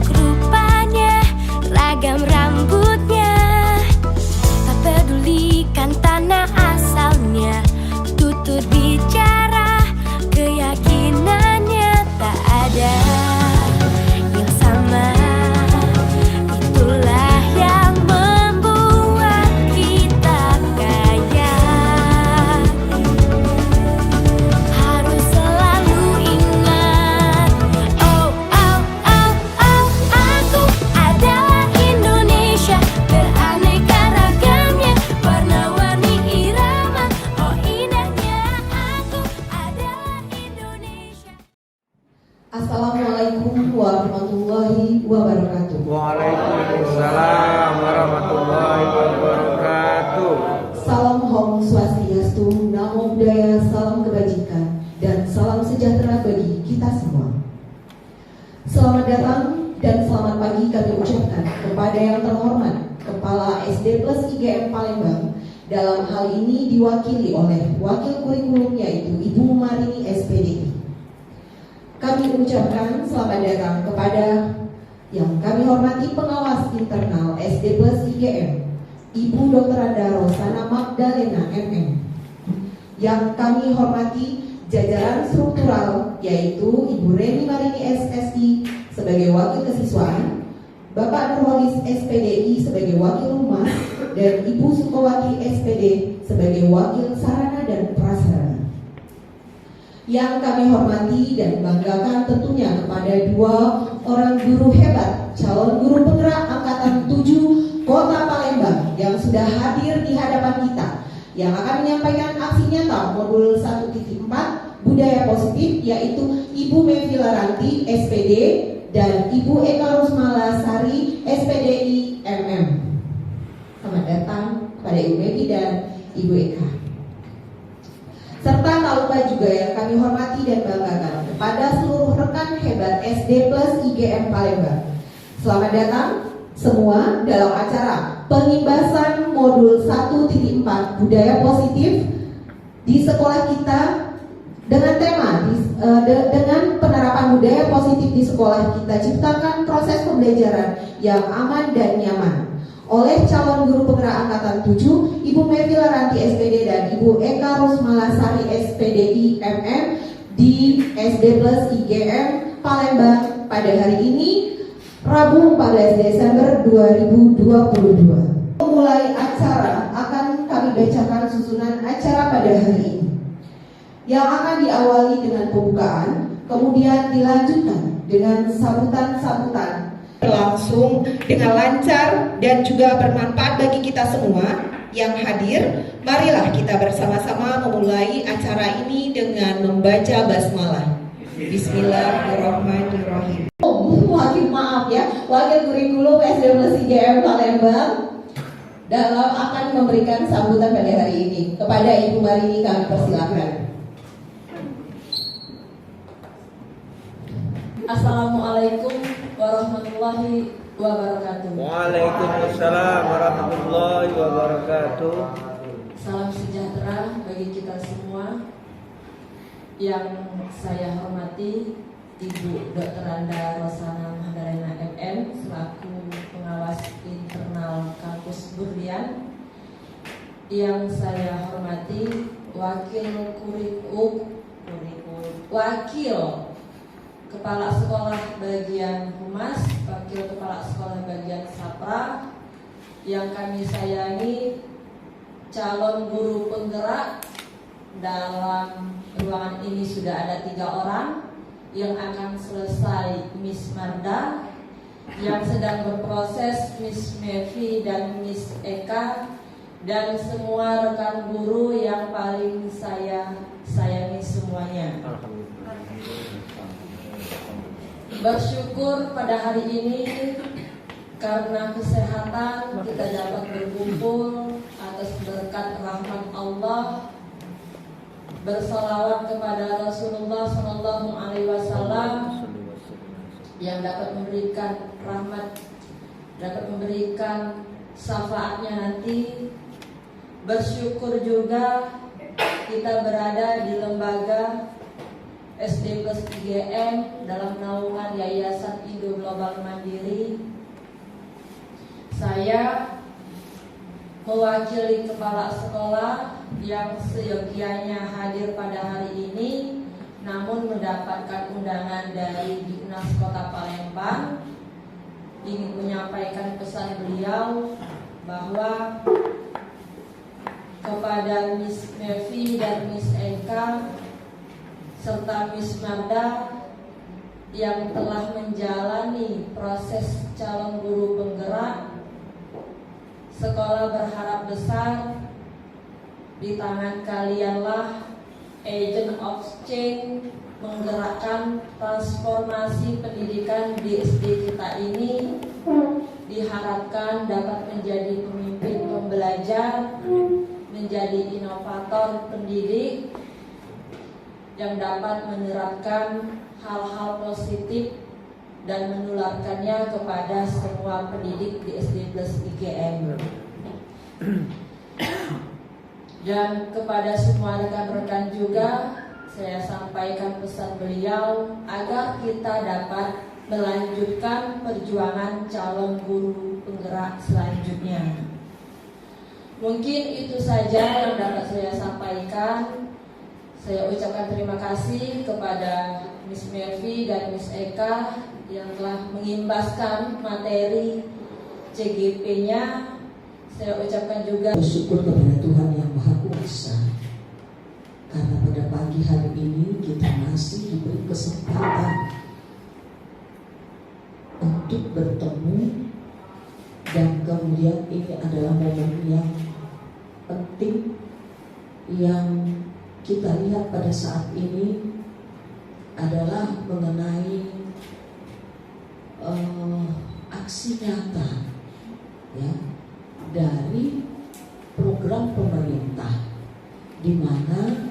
bentuk rupanya, ragam rambutnya. Tak pedulikan tanah asalnya, tutur bicara, keyakinannya tak ada yang sama. Itulah yang membuat kita kaya. Harus selalu ingat, oh, oh, oh, oh, aku adalah Indonesia, beraneka ragamnya, warna-warni irama, oh indahnya aku adalah Indonesia. Assalamualaikum warahmatullahi wabarakatuh. Waalaikumsalam warahmatullahi wabarakatuh. Salam Om Swastiastu, Namo Buddhaya, salam kebajikan, dan salam sejahtera bagi kita semua. Selamat datang dan selamat pagi kami ucapkan kepada yang terhormat Kepala SD Plus IGM Palembang. Dalam hal ini diwakili oleh Wakil Kurikulum yaitu Ibu Marini SPDI. Kami ucapkan selamat datang kepada yang kami hormati pengawas internal SD Plus IGM, Ibu Dr. Anda Rosana Magdalena MM. Yang kami hormati jajaran struktural yaitu Ibu Reni Marini SSI sebagai Wakil Kesiswaan, Bapak Nurholis SPDI sebagai Wakil Humas, dan Ibu Sukowati SPD sebagai Wakil Sarana dan Prasarana. Yang kami hormati dan banggakan tentunya kepada dua orang guru hebat, calon guru penggerak Angkatan 7 Kota Palembang yang sudah hadir di hadapan kita, yang akan menyampaikan aksi nyata modul 1.4 Budaya Positif, yaitu Ibu Mevi Laranti SPD dan Ibu Eka Rusmala Sari SPDI MM. Selamat datang kepada Ibu Mevi dan Ibu Eka. Serta tak lupa juga yang kami hormati dan banggakan kepada seluruh rekan hebat SD Plus IGM Palembang. Selamat datang semua dalam acara pengimbasan modul 1.4 Budaya Positif di sekolah kita dengan tema dengan penerapan budaya positif di sekolah kita, ciptakan proses pembelajaran yang aman dan nyaman, oleh calon guru penggerak Angkatan 7 Ibu Mevi Laranti SPD dan Ibu Eka Rusmala Sari SPDI MM di SD Plus IGM Palembang pada hari ini Rabu 14 Desember 2022. Memulai acara akan kami bacakan susunan acara pada hari ini, yang akan diawali dengan pembukaan, kemudian dilanjutkan dengan sambutan-sambutan berlangsung dengan lancar dan juga bermanfaat bagi kita semua yang hadir. Marilah kita bersama-sama memulai acara ini dengan membaca basmalah. Bismillahirrahmanirrahim. Maaf ya, Wakil Kurikulum SD Plus IGM Palembang akan memberikan sambutan pada hari ini. Kepada Ibu Marini kami persilakan. Assalamualaikum warahmatullahi wabarakatuh. Waalaikumsalam warahmatullahi wabarakatuh. Salam sejahtera bagi kita semua. Yang saya hormati Ibu Dr. Anda Rosana Magdalena MM selaku pengawas internal kampus Burdian. Yang saya hormati Wakil Kepala Sekolah Bagian Humas, Wakil Kepala Sekolah Bagian Sapra, yang kami sayangi calon guru penggerak. Dalam ruangan ini sudah ada 3 orang, yang akan selesai Miss Marda, yang sedang berproses Miss Mevi dan Miss Eka, dan semua rekan guru yang paling saya sayangi semuanya. Bersyukur pada hari ini karena kesehatan kita dapat berkumpul atas berkat rahmat Allah, bersalawat kepada Rasulullah SAW yang dapat memberikan rahmat, dapat memberikan syafaatnya nanti. Bersyukur juga kita berada di lembaga SD plus IGM dalam naungan Yayasan Indo Global Mandiri. Saya mewakili kepala sekolah yang seyogianya hadir pada hari ini, namun mendapatkan undangan dari Dinas Kota Palembang, ingin menyampaikan pesan beliau bahwa kepada Miss Mevi dan Miss Eka serta Miss Marda yang telah menjalani proses calon guru penggerak, sekolah berharap besar di tangan kalianlah agent of change menggerakkan transformasi pendidikan di SD kita ini. Diharapkan dapat menjadi pemimpin pembelajar, menjadi inovator pendidik yang dapat menerapkan hal-hal positif dan menularkannya kepada semua pendidik di SD plus IGM. Dan kepada semua rekan-rekan juga saya sampaikan pesan beliau agar kita dapat melanjutkan perjuangan calon guru penggerak selanjutnya. Mungkin itu saja yang dapat saya sampaikan. Saya ucapkan terima kasih kepada Miss Mevi dan Miss Eka yang telah mengimbaskan materi CGP-nya. Saya ucapkan juga bersyukur kepada Tuhan yang Maha Kuasa, karena pada pagi hari ini kita masih diberi kesempatan untuk bertemu, dan kemudian ini adalah momen yang penting yang kita lihat pada saat ini adalah mengenai aksi nyata ya dari program pemerintah, di mana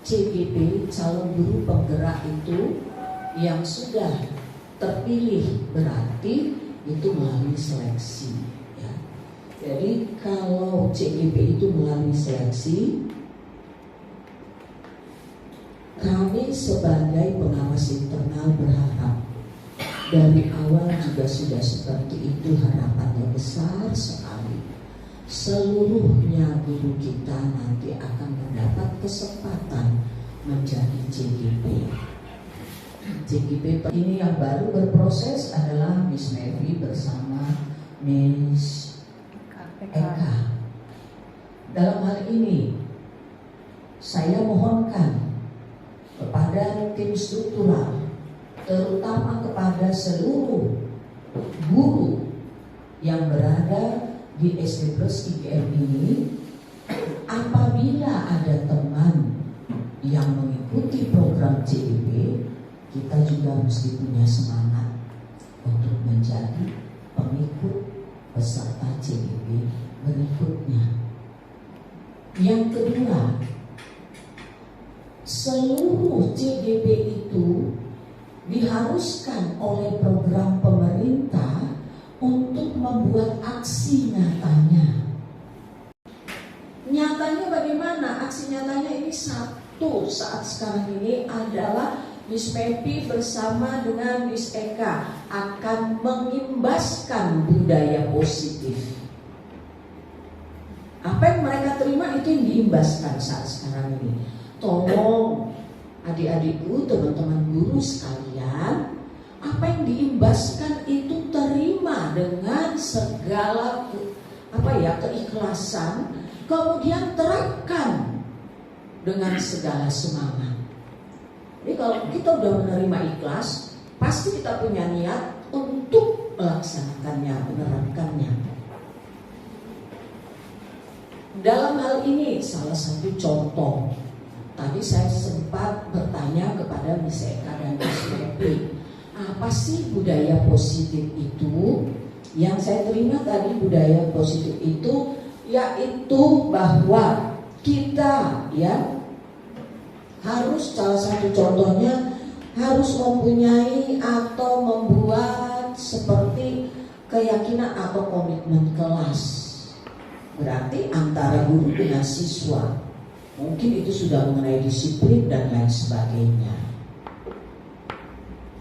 CGP calon guru penggerak itu yang sudah terpilih berarti itu melalui seleksi ya. Jadi kalau CGP itu melalui seleksi, kami sebagai pengawas internal berharap dari awal juga sudah seperti itu, harapannya besar sekali. Seluruhnya guru kita nanti akan mendapat kesempatan menjadi CGP. CGP ini yang baru berproses adalah Miss Mevi bersama Miss Eka. Dalam hal ini saya mohonkan kepada tim struktural, terutama kepada seluruh guru yang berada di SD Plus IGM ini, apabila ada teman yang mengikuti program CGP, kita juga mesti punya semangat untuk menjadi pengikut peserta CGP berikutnya. Yang kedua, seluruh CGP itu diharuskan oleh program pemerintah untuk membuat aksi nyatanya. Nyatanya bagaimana? Aksi nyatanya ini satu saat sekarang ini adalah Miss Mevi bersama dengan Miss Eka akan mengimbaskan budaya positif. Apa yang mereka terima itu yang diimbaskan saat sekarang ini. Tolong adik-adikku, teman-teman guru sekalian, apa yang diimbaskan itu terima dengan segala keikhlasan, kemudian terapkan dengan segala semangat. Jadi kalau kita udah menerima ikhlas, pasti kita punya niat untuk melaksanakannya, menerapkannya. Dalam hal ini salah satu contoh, tadi saya sempat bertanya kepada Miss Eka dan Miss Mevi, apa sih budaya positif itu? Yang saya terima tadi budaya positif itu yaitu bahwa kita ya harus, salah satu contohnya harus mempunyai atau membuat seperti keyakinan atau komitmen kelas. Berarti antara guru dengan siswa. Mungkin itu sudah mengenai disiplin dan lain sebagainya.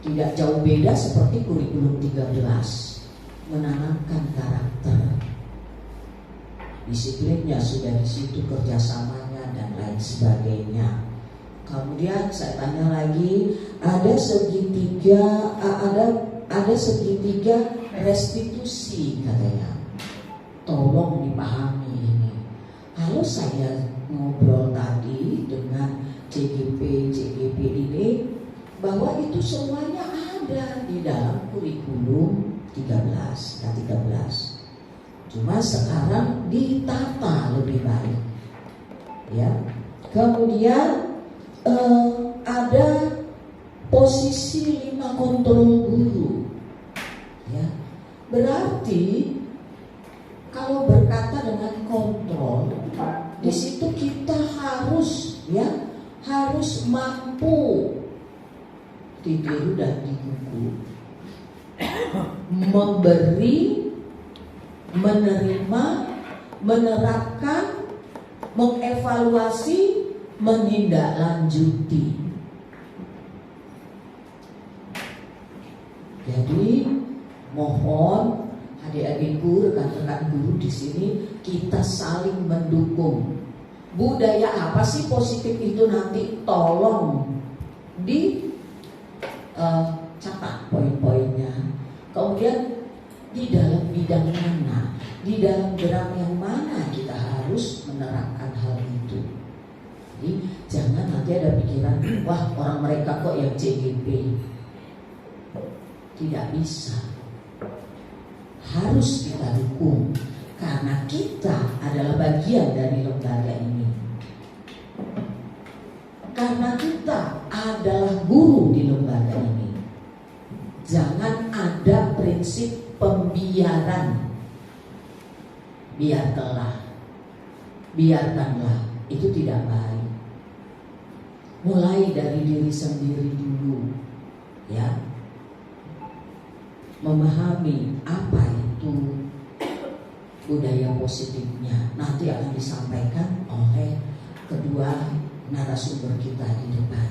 Tidak jauh beda seperti kurikulum 13, menanamkan karakter. Disiplinnya sudah di situ, kerjasamanya dan lain sebagainya. Kemudian saya tanya lagi, ada segitiga restitusi katanya. Tolong dipahami ini. Kalau saya ngobrol tadi dengan CGP ini, bahwa itu semuanya ada di dalam kurikulum 13. Cuma sekarang ditata lebih baik. Ya. Kemudian ada posisi 5 kontrol guru. Ya. Berarti kalau berkata dengan kontrol, di situ kita harus mampu ditiru dan digugu, memberi, menerima, menerapkan, mengevaluasi, menindaklanjuti. Jadi mohon adik-adikku, rekan-rekan guru di sini, kita saling mendukung. Budaya apa sih positif itu nanti tolong catat poin-poinnya. Kemudian di dalam bidang mana, di dalam gerak yang mana kita harus menerapkan hal itu. Jadi jangan nanti ada pikiran, wah orang mereka kok yang CGP. Tidak bisa. Harus kita dukung karena kita adalah bagian dari lembaga ini. Karena kita adalah guru di lembaga ini. Jangan ada prinsip pembiaran. Biarkanlah, itu tidak baik. Mulai dari diri sendiri dulu, ya. Memahami apa itu budaya positifnya. Nanti akan disampaikan oleh kedua narasumber kita di depan.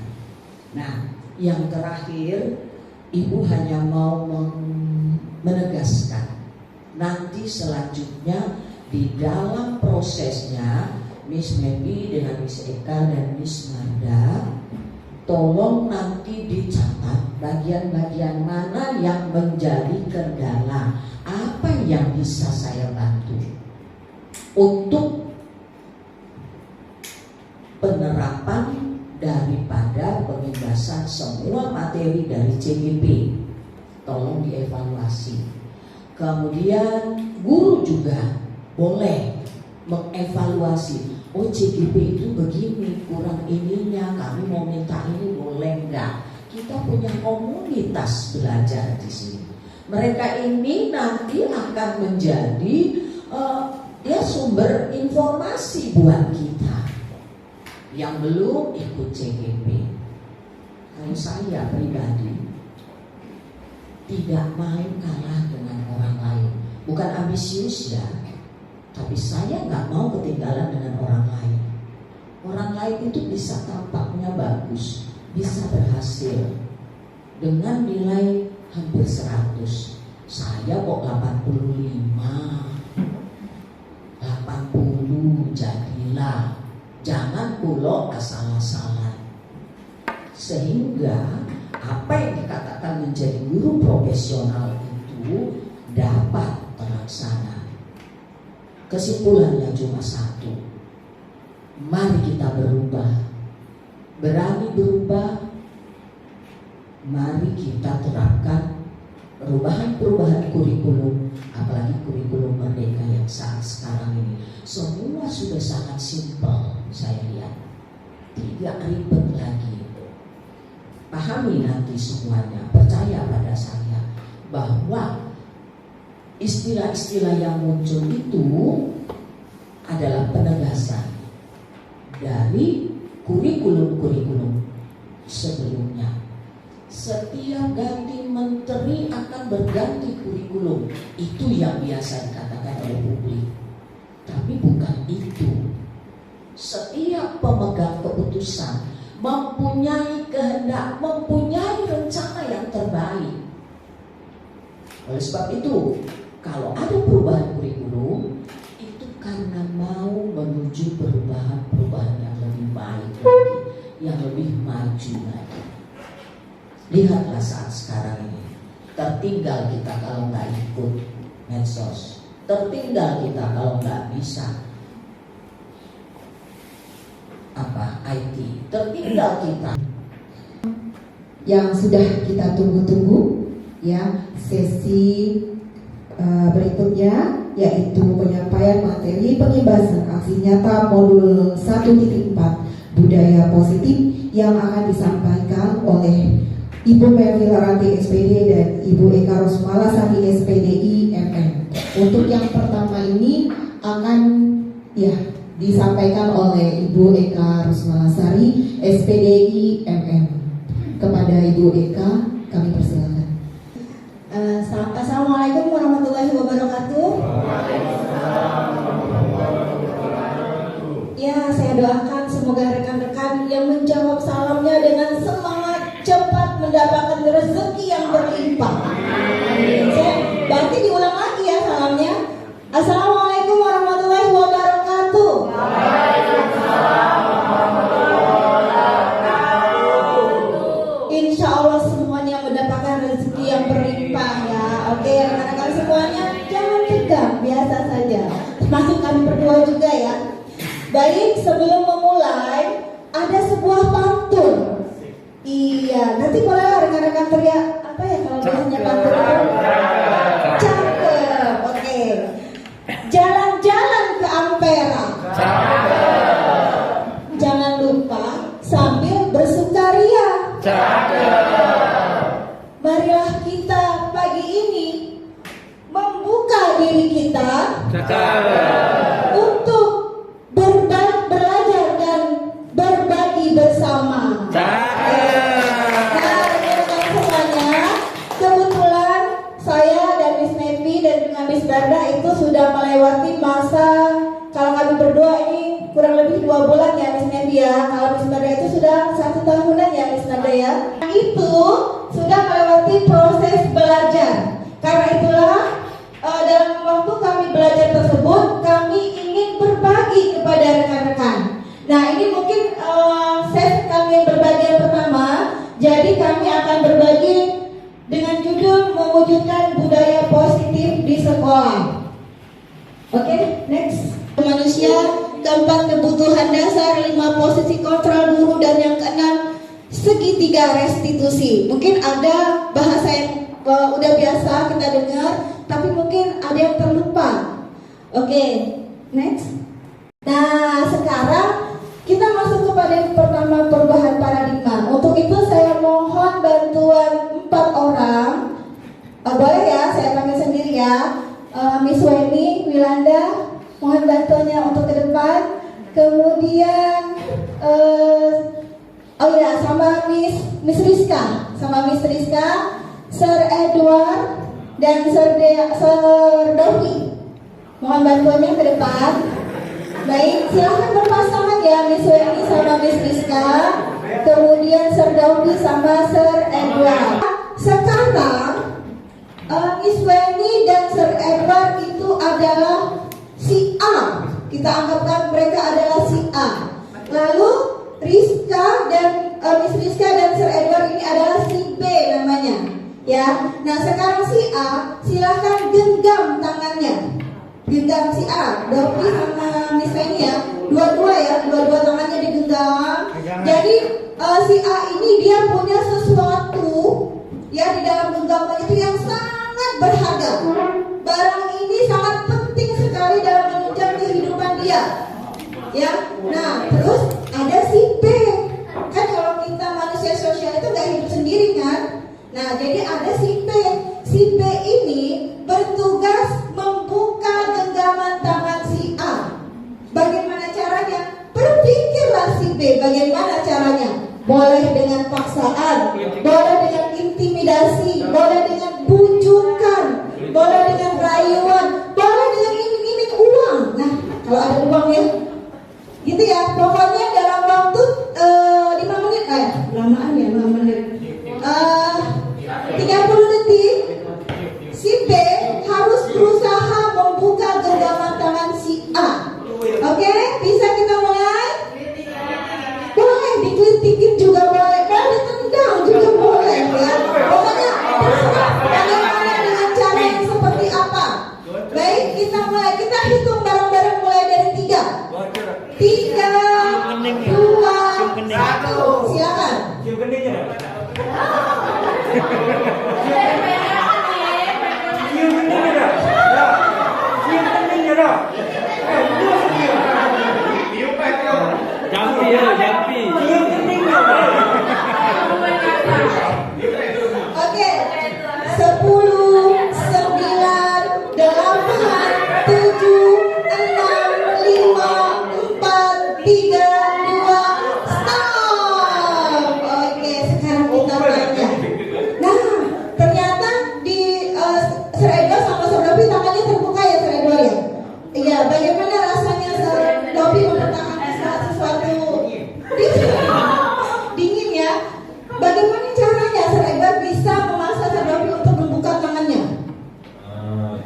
Nah, yang terakhir, Ibu hanya mau menegaskan. Nanti selanjutnya di dalam prosesnya, Miss Mepi dengan Miss Eka dan Miss Marda, tolong nanti dicatat bagian-bagian mana yang menjadi kendala, apa yang bisa saya bantu untuk penerapan daripada pembebasan semua materi dari CGP. Tolong dievaluasi. Kemudian guru juga boleh mengevaluasi. Oh, CGP itu begini, kurang ininya, kami mau minta ini, boleh enggak? Kita punya komunitas belajar di sini. Mereka ini nanti akan menjadi sumber informasi buat kita yang belum ikut CGP. Kalau saya pribadi tidak main kalah dengan orang lain, bukan ambisius ya, tapi saya nggak mau ketinggalan dengan orang lain. Orang lain itu bisa tampaknya bagus, bisa berhasil dengan nilai hampir 100. Saya kok 85, 80, jadilah. Jangan pulau asal-asalan. Sehingga apa yang dikatakan menjadi guru profesional itu dapat terlaksana. Kesimpulannya cuma satu. Mari kita berubah. Berani berubah. Mari kita terapkan perubahan kurikulum, apalagi kurikulum merdeka yang saat sekarang ini. Semua sudah sangat simpel, saya lihat. Tidak ribet lagi. Pahami nanti semuanya, percaya pada saya bahwa istilah-istilah yang muncul itu adalah penegasan dari kurikulum-kurikulum sebelumnya. Setiap ganti menteri akan berganti kurikulum. Itu yang biasa dikatakan oleh publik. Tapi bukan itu. Setiap pemegang keputusan mempunyai kehendak, mempunyai rencana yang terbaik. Oleh sebab itu, kalau ada perubahan kurikulum, itu karena mau menuju perubahan yang lebih baik lagi, yang lebih maju lagi. Lihatlah saat sekarang ini, tertinggal kita kalau nggak ikut medsos, tertinggal kita kalau nggak bisa IT, tertinggal kita. Yang sudah kita tunggu-tunggu, ya, sesi berikutnya yaitu penyampaian materi pengibasan aksi nyata modul 1.4 budaya positif yang akan disampaikan oleh Ibu Melvi Laranti SPD dan Ibu Eka Rosmalasari SPDI MM. Untuk yang pertama ini akan disampaikan oleh Ibu Eka Rosmalasari SPDI MM. Kepada Ibu Eka kami persilakan. Assalamualaikum warahmatullahi wabarakatuh. Ya, saya doakan semoga rekan-rekan yang menjawab salamnya dengan semangat cepat mendapatkan rezeki yang berlimpah. Berarti diulang lagi ya salamnya. Assalamualaikum warahmatullahi wabarakatuh. Insya Allah semuanya mendapatkan rezeki yang berlimpah ya. Oke, rekan-rekan semuanya jangan tegang, biasa saja. Termasuk kami berdua juga ya. Baik, sebelum memulai ada sebuah pantun. Iya, nanti boleh rekan-rekan teriak apa ya kalau biasanya pantun itu? Cakep, oke. Jalan-jalan ke Ampera. Jangan lupa sambil bersukaria. Marilah kita pagi ini membuka diri kita untuk belajar dan berbagi bersama. Nah, rekan-rekan semuanya, kebetulan saya dan Miss Nevi dan juga Miss Barda itu sudah melewati masa, kalau kami berdua ini kurang lebih 2 bulan ya Miss Nevi ya. Kalau Miss Barda itu sudah 1 tahunan ya Miss Barda ya. Itu sudah melewati proses belajar. Karena itulah dalam waktu kami belajar tersebut kami ingin berbagi kepada rekan-rekan. Nah, ini mungkin sesi kami berbagi yang pertama. Jadi kami akan berbagi dengan judul mewujudkan budaya positif di sekolah. Oke, next. Manusia, keempat kebutuhan dasar, 5 posisi kontrol guru, dan yang keenam segitiga restitusi. Mungkin ada bahasa yang udah biasa kita dengar, tapi mungkin ada yang terlupa. Oke, next. Nah, sekarang kita masuk kepada yang pertama, perubahan paradigma. Untuk itu saya mohon bantuan 4 orang. Boleh ya, saya panggil sendiri ya. Miss Weni, Wilanda, mohon bantuannya untuk ke depan. Kemudian sama Miss Rizka, Sir Edward dan Sir Dovi. Mohon bantuannya ke depan. Baik, silahkan berpasangan ya Miss Weni sama Miss Rizka. Kemudian Sir Dovi sama Sir Edward. Sekarang Miss Weni dan Sir Edward itu adalah si A. Kita anggapkan mereka adalah si A. Lalu Rizka dan Miss Rizka dan Sir Edward ini adalah si B namanya. Ya. Nah, sekarang si A silahkan genggam tangannya. Genggam si A, Dovi sama Miss Weni ya. Dua-dua tangannya digenggam. Jadi si A ini dia punya sesuatu ya di dalam genggaman itu yang sangat berharga. Barang ini sangat penting sekali dalam menunjang kehidupan dia. Ya. Nah, terus ada si B. Kan kalau kita manusia sosial itu gak hidup sendiri kan. Nah, jadi ada si B. Si B ini bertugas membuka genggaman tangan si A. Bagaimana caranya? Berpikirlah si B bagaimana caranya. Boleh dengan paksaan, boleh dengan intimidasi, boleh dengan bujukan, boleh dengan rayuan, boleh dengan iming-iming uang. Nah, kalau ada uang ya, gitu ya.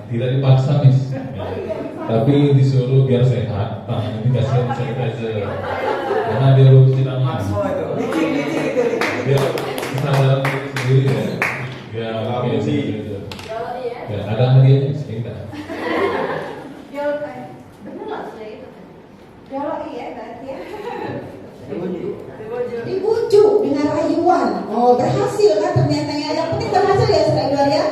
tidak dipaksa Miss, tapi disuruh biar sehat, tangan ini kasih sanitizer, karena dia belum cuci tangan. Dia kesadaran diri sendiri ya, dia pakai sanitizer. Ya, ada hadiahnya Miss, kita. Dibujuk dengan rayuan. Oh, berhasil kan ternyata ya. Yang penting berhasil ya, Sir Edward ya.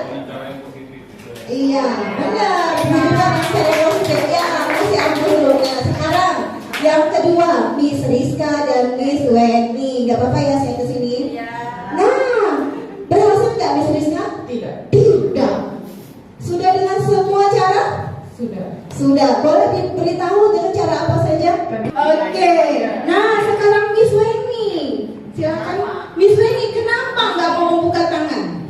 Iya, benar. Bujukan yang saya positif ya, masih ambil dulu. Nah, sekarang yang kedua, Miss Rizka dan Miss Weni. Gak apa-apa ya saya kesini. Nah, berhasil nggak Miss Rizka? Tidak. Tidak. Sudah dengan semua cara? Sudah. Boleh diberitahu dengan cara apa saja? Oke. Nah, sekarang Miss Weni. Silakan. Miss Weni, kenapa nggak mau membuka tangan?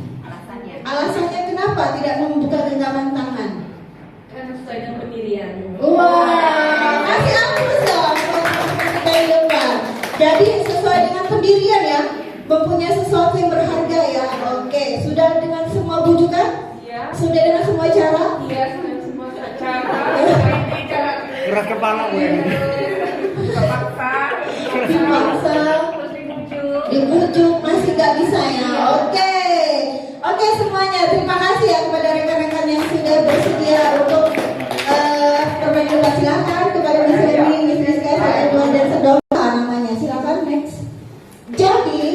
Alasannya kenapa tidak mau membuka genggaman tangan? Karena sesuai dengan pendirian. Wah, kasih aplaus dong. Jadi sesuai dengan pendirian ya, mempunyai sesuatu yang berharga ya. Oke, sudah dengan semua bujukan? Ya. Sudah dengan semua cara? Iya, sudah semua cara. Keras kepala gue. Dipaksa, dibujuk, masih gak bisa ya. Oke semuanya, terima kasih ya kepada rekan-rekan yang sudah bersedia untuk bermain debat. Silakan kepada Miss Weni, Miss Rizka, Sir Edward dan Sir Dova namanya. Silakan next. Jadi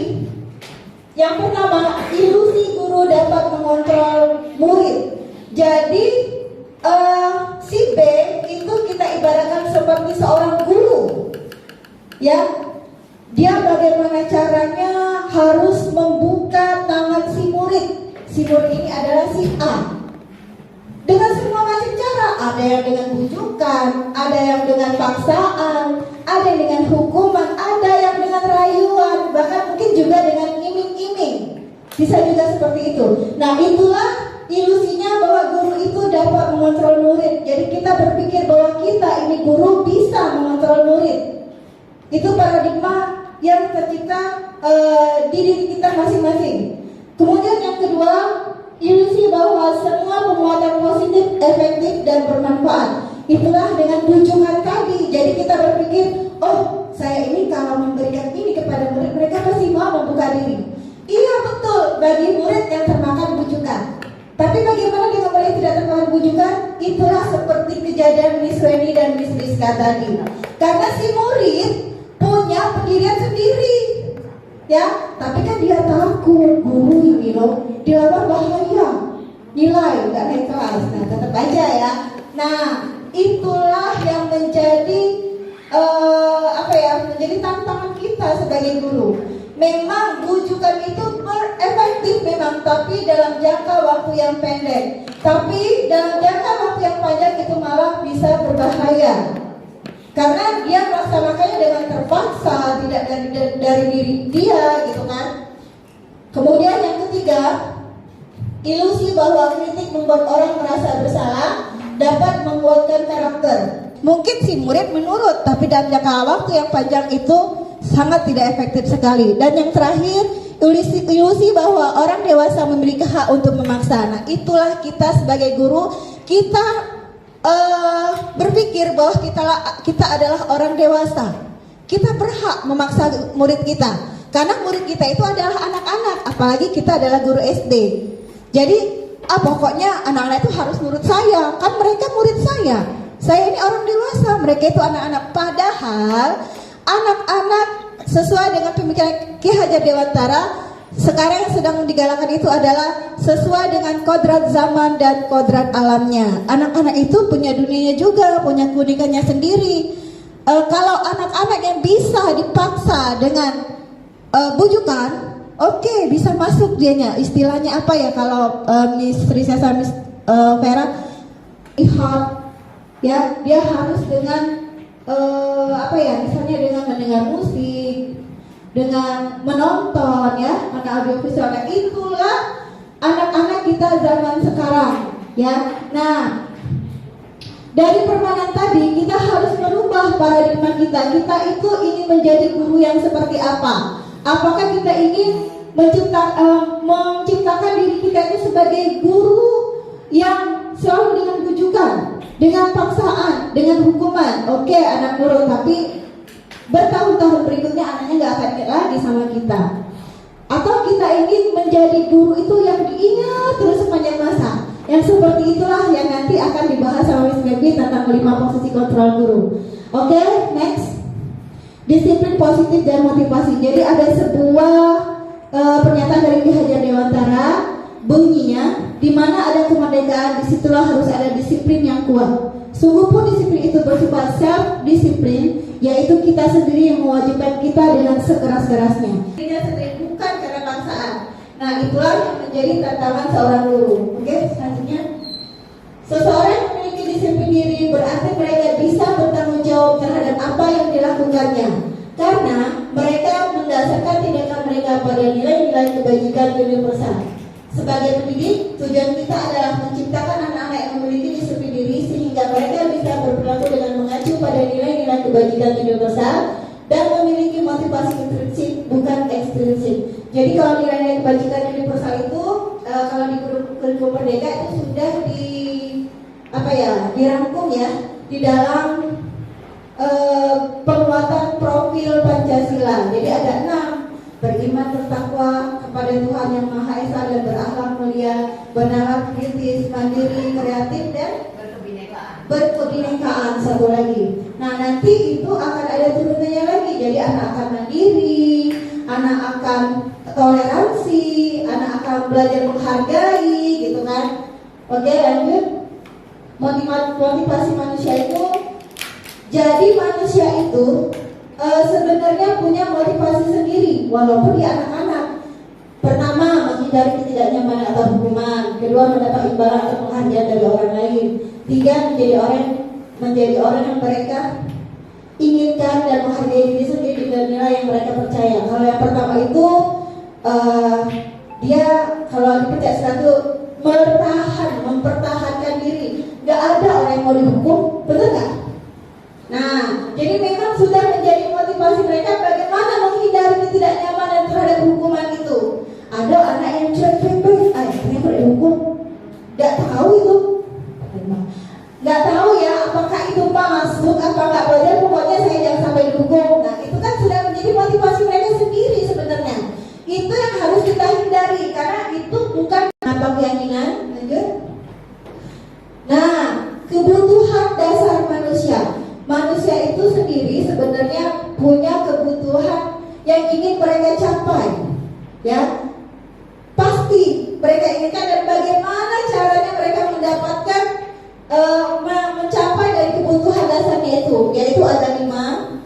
yang pertama, ilusi guru dapat mengontrol murid. Jadi si B itu kita ibaratkan seperti seorang guru, ya. Dia bagaimana caranya harus membuka tangan si murid. Si murid ini adalah si A. Dengan semua macam cara, ada yang dengan bujukan, ada yang dengan paksaan, ada yang dengan hukuman, ada yang dengan rayuan, bahkan mungkin juga dengan iming-iming. Bisa juga seperti itu. Nah, itulah ilusinya bahwa guru itu dapat mengontrol murid. Jadi kita berpikir bahwa kita ini guru bisa mengontrol murid. Itu paradigma yang tercipta di diri kita masing-masing. Kemudian yang kedua, ilusi bahwa semua penguatan positif, efektif dan bermanfaat. Itulah dengan bujukan tadi. Jadi kita berpikir, oh saya ini kalau memberikan ini kepada murid, mereka pasti mau membuka diri. Iya betul, bagi murid yang termakan bujukan. Tapi bagaimana dengan murid yang tidak termakan bujukan? Itulah seperti kejadian Miss Weni dan Miss Rizka tadi. Karena si murid punya pendirian sendiri, ya. Tapi kan dia takut guru ini loh dilawan bahaya, nilai nggak naik kelas. Nah tetap aja ya. Nah itulah yang menjadi menjadi tantangan kita sebagai guru. Memang bujukan itu efektif memang, tapi dalam jangka waktu yang pendek. Tapi dalam jangka waktu yang panjang itu malah bisa berbahaya. Karena dia melaksanakannya dengan terpaksa, tidak dari diri dia gitu kan. Kemudian yang ketiga, ilusi bahwa kritik membuat orang merasa bersalah dapat menguatkan karakter. Mungkin si murid menurut, tapi dalam jangka waktu yang panjang itu sangat tidak efektif sekali. Dan yang terakhir, ilusi bahwa orang dewasa memiliki hak untuk memaksa. Nah itulah kita sebagai guru, kita berpikir bahwa kita adalah orang dewasa. Kita berhak memaksa murid kita, karena murid kita itu adalah anak-anak, apalagi kita adalah guru SD. Jadi pokoknya anak-anak itu harus nurut saya, kan mereka murid saya. Saya ini orang dewasa, mereka itu anak-anak. Padahal anak-anak sesuai dengan pemikiran Ki Hajar Dewantara, sekarang yang sedang digalakkan itu adalah sesuai dengan kodrat zaman dan kodrat alamnya. Anak-anak itu punya dunianya juga, punya keunikannya sendiri. Kalau anak-anak yang bisa dipaksa dengan bujukan, oke, bisa masuk dianya. Istilahnya apa ya kalau Miss Risa sama Miss Vera, ihab, ya dia harus dengan misalnya dengan mendengar musik, dengan menonton ya, mana audiovisual. Itulah anak-anak kita zaman sekarang ya. Nah, dari permainan tadi kita harus merubah paradigma kita. Kita itu ingin menjadi guru yang seperti apa? Apakah kita ingin menciptakan diri kita itu sebagai guru yang selalu dengan dengan paksaan, dengan hukuman. Oke, anak nurut, tapi bertahun-tahun berikutnya anaknya nggak akan ingat lagi sama kita. Atau kita ingin menjadi guru itu yang diingat terus sepanjang masa. Yang seperti itulah yang nanti akan dibahas sama Miss Baby tentang 5 posisi kontrol guru. Oke, next. Disiplin positif dan motivasi. Jadi ada sebuah pernyataan dari Ki Hajar Dewantara, bunyinya, di mana ada kemerdekaan, disitulah harus ada disiplin yang kuat. Sungguh pun disiplin itu bersifat self-disiplin, yaitu kita sendiri yang mewajibkan kita dengan sekeras-kerasnya. Tidak sendiri, bukan karena paksaan. Nah, itulah yang menjadi tantangan seorang guru. Oke, selanjutnya. Seseorang yang memiliki disiplin diri berarti mereka bisa bertanggung jawab terhadap apa yang dilakukannya. Karena mereka mendasarkan tindakan mereka pada nilai-nilai kebajikan universal. Sebagai pendidik, tujuan kita adalah menciptakan anak-anak yang memiliki disiplin diri sehingga mereka bisa berperilaku dengan mengacu pada nilai-nilai kebajikan universal dan memiliki motivasi intrinsik bukan ekstrinsik. Jadi kalau nilai-nilai kebajikan universal itu kalau di kurikulum Merdeka itu sudah dirangkum ya di dalam penguatan profil Pancasila. Jadi ada 6: beriman, bertakwa kepada Tuhan Yang Maha Esa dan berakhlak mulia, bernalar kritis, mandiri, kreatif dan berkebinekaan. Satu lagi. Nah, nanti itu akan ada turunannya lagi. Jadi anak akan mandiri, anak akan toleransi, anak akan belajar menghargai, gitu kan? Oke, lanjut. Motivasi manusia itu, jadi manusia itu sebenarnya punya motivasi sendiri walaupun dia anak-anak. Pertama, menghindari ketidaknyamanan atau hukuman. Kedua, mendapat imbalan atau penghargaan dari orang lain. Tiga, menjadi orang yang mereka inginkan dan menghargai diri sendiri dan nilai yang mereka percaya. Kalau yang pertama itu dia kalau dipercaya sesuatu mempertahankan diri. Gak ada orang yang mau dihukum, betul gak? Nah, jadi memang sudah menjadi motivasi mereka bagaimana menghindari ketidaknyamanan terhadap hukuman itu. Ada anak yang cuek-cuek, kenapa dihukum? Gak tahu itu. Gak tahu ya, apakah itu masuk, apa gak belajar, pokoknya saya jangan sampai dihukum. Nah, itu kan sudah menjadi motivasi mereka sendiri sebenarnya. Itu yang harus kita hindari, karena itu bukan apa keyakinan. Lanjut. Nah, kebutuhan dasar manusia. Manusia itu sendiri sebenarnya punya kebutuhan yang ingin mereka capai, ya. Pasti mereka inginkan, dan bagaimana caranya mereka mendapatkan mencapai dari kebutuhan dasarnya itu, yaitu ada 5: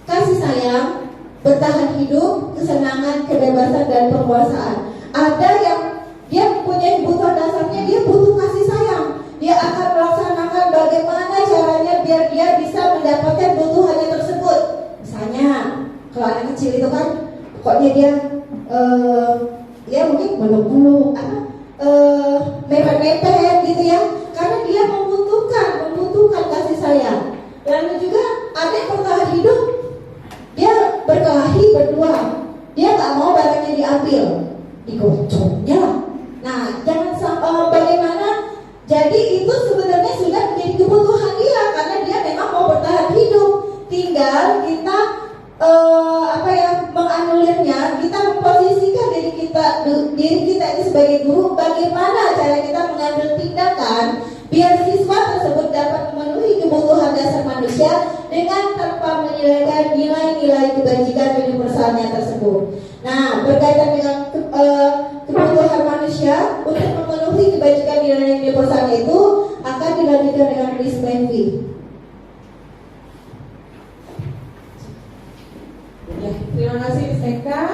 kasih sayang, bertahan hidup, kesenangan, kebebasan, dan penguasaan. Ada yang dia mempunyai kebutuhan dasarnya, dia butuh kasih sayang. Dia akan melaksanakan bagaimana caranya biar dia bisa mendapatkan kebutuhannya tersebut. Misalnya, kalau anak kecil itu kan, pokoknya dia ya mungkin meluk-meluk, mepet-mepet gitu ya, karena dia membutuhkan kasih sayang. Lalu juga ada yang bertahan hidup, dia berkelahi berdua, dia nggak mau barangnya diambil, digocoknya. Nah, jangan bagaimana? Jadi itu sebenarnya sudah menjadi kebutuhan dia karena dia memang mau bertahan hidup. Tinggal kita menganulirnya, kita memposisikan diri kita ini sebagai guru. Bagaimana cara kita mengambil tindakan biar siswa tersebut dapat memenuhi kebutuhan dasar manusia dengan tanpa menilaikan nilai-nilai kebajikan universalnya tersebut. Nah, berkaitan dengan kebutuhan manusia untuk memenuhi kebajikan nilai universalnya itu akan dilanjutkan dengan Miss Mevi. Ya, terima kasih Miss Eka.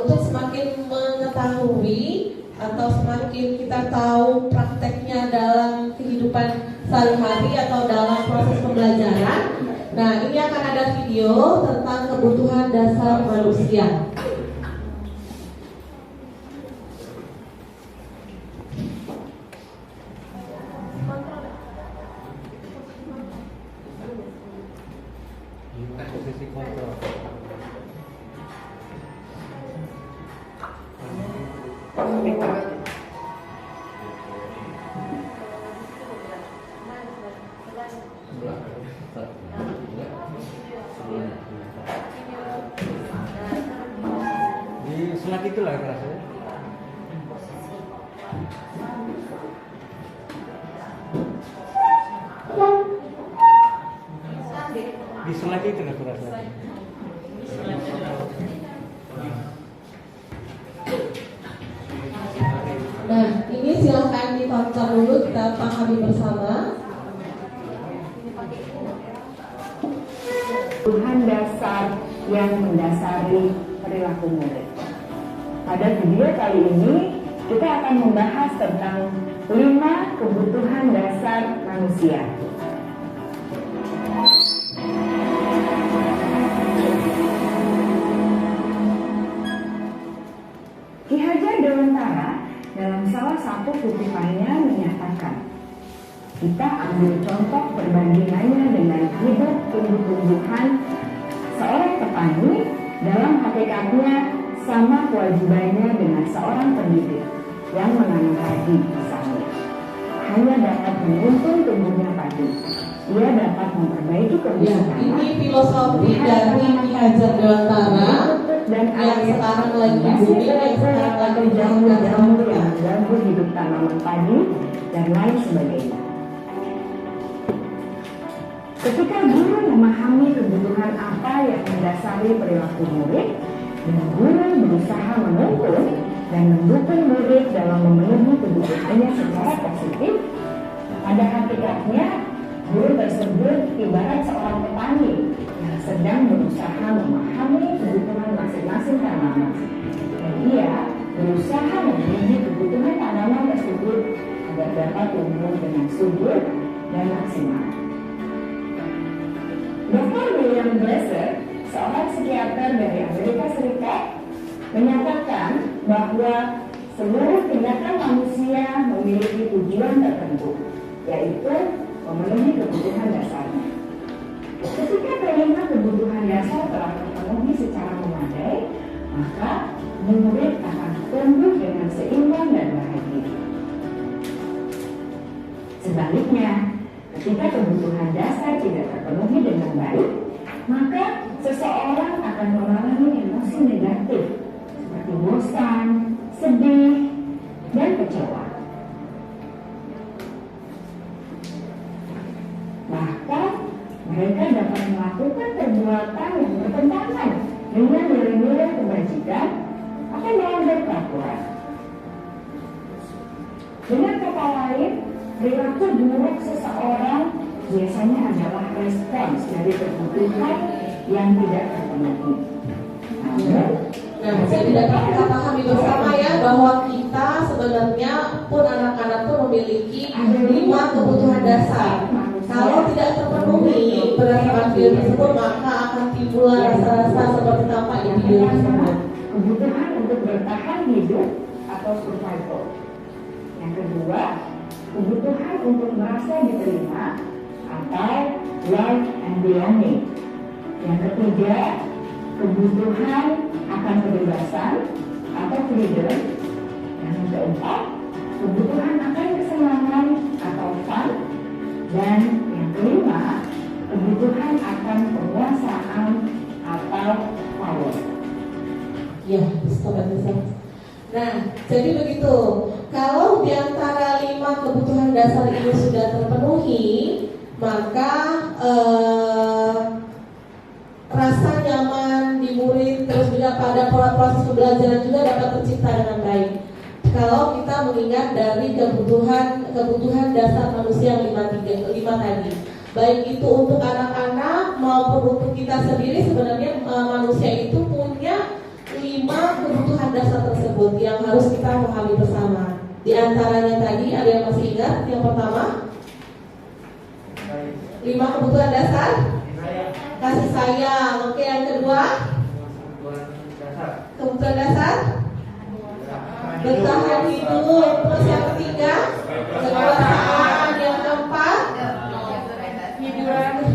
Untuk semakin mengetahui atau semakin kita tahu prakteknya dalam kehidupan sehari-hari atau dalam proses pembelajaran. Nah, ini akan ada video tentang kebutuhan dasar manusia. Posisi kontrol. gitu lah rasanya. Di slide itu lah rasanya. Nah, ini silahkan ditonton dulu, kita pahami bersama. Kebutuhan dasar yang mendasari perilaku murid. Pada video kali ini, kita akan membahas tentang 5 kebutuhan dasar manusia. Ki Hajar Dewantara dalam salah satu kutipannya menyatakan, kita ambil contoh perbandingannya dengan hidup tumbuh-tumbuhan. Seorang petani dalam hakikatnya sama kewajibannya dengan seorang pendidik yang menanam padi misalnya. Hanya dapat menuntun tumbuhnya padi. Ia dapat memperbaiki kondisi Ya, tanah. ini filosofi dari Ki Hajar Dewantara Dan yang sekarang lagi booming, yang sekarang lagi jamur-jamur yang mengganggu hidup tanaman padi dan lain sebagainya. Ketika guru memahami kebutuhan apa yang mendasari perilaku murid, dan guru berusaha menuntun dan mendukung murid dalam memenuhi kebutuhannya secara positif, pada hakikatnya guru tersebut ibarat seorang petani yang sedang berusaha memahami kebutuhan masing-masing tanaman. Dan ia berusaha memenuhi kebutuhan tanaman tersebut agar dapat tumbuh dengan subur dan maksimal. Dr. William Glasser, seorang psikiater dari Amerika Serikat, menyatakan bahwa seluruh tindakan manusia memiliki tujuan tertentu, yaitu memenuhi kebutuhan dasarnya. Ketika kelima kebutuhan dasar telah terpenuhi secara memadai, maka murid akan tumbuh dengan seimbang dan bahagia. Sebaliknya, ketika kebutuhan dasar tidak terpenuhi dengan baik, maka seseorang akan mengalami emosi negatif seperti bosan, sedih, dan kecewa. Bahkan mereka dapat melakukan perbuatan yang bertentangan dengan nilai-nilai kebajikan atau melanggar peraturan. Dengan kata lain, perilaku buruk seseorang biasanya adalah respons dari kebutuhan yang tidak terpenuhi. Nah, jadi dapat kita pahami bersama ya bahwa kita sebenarnya pun anak-anak pun memiliki 5 kebutuhan dasar. Kalau tidak terpenuhi berdasarkan video tersebut, maka akan timbul rasa-rasa seperti tampak di video tersebut. Kebutuhan untuk bertahan hidup atau survival. Yang kedua, kebutuhan untuk merasa diterima atau love and belonging. Yang ketiga, kebutuhan akan kebebasan atau freedom. Yang keempat, kebutuhan akan kesenangan atau fun. Dan yang kelima, kebutuhan akan penguasaan atau power. Ya, sobat besar. Nah, jadi begitu. Kalau di antara 5 kebutuhan dasar ini sudah terpenuhi, maka rasa nyaman di murid terus juga pada proses pembelajaran juga dapat tercipta dengan baik. Kalau kita mengingat dari kebutuhan dasar manusia yang 5 tadi, baik itu untuk anak-anak maupun untuk kita sendiri, sebenarnya manusia itu punya 5 kebutuhan dasar tersebut yang harus kita pahami bersama. Di antaranya tadi ada yang masih ingat? Yang pertama, 5 kebutuhan dasar, kasih sayang. Oke, yang kedua, kebutuhan dasar, bertahan hidup. Terus yang ketiga, kekuasaan. Yang keempat,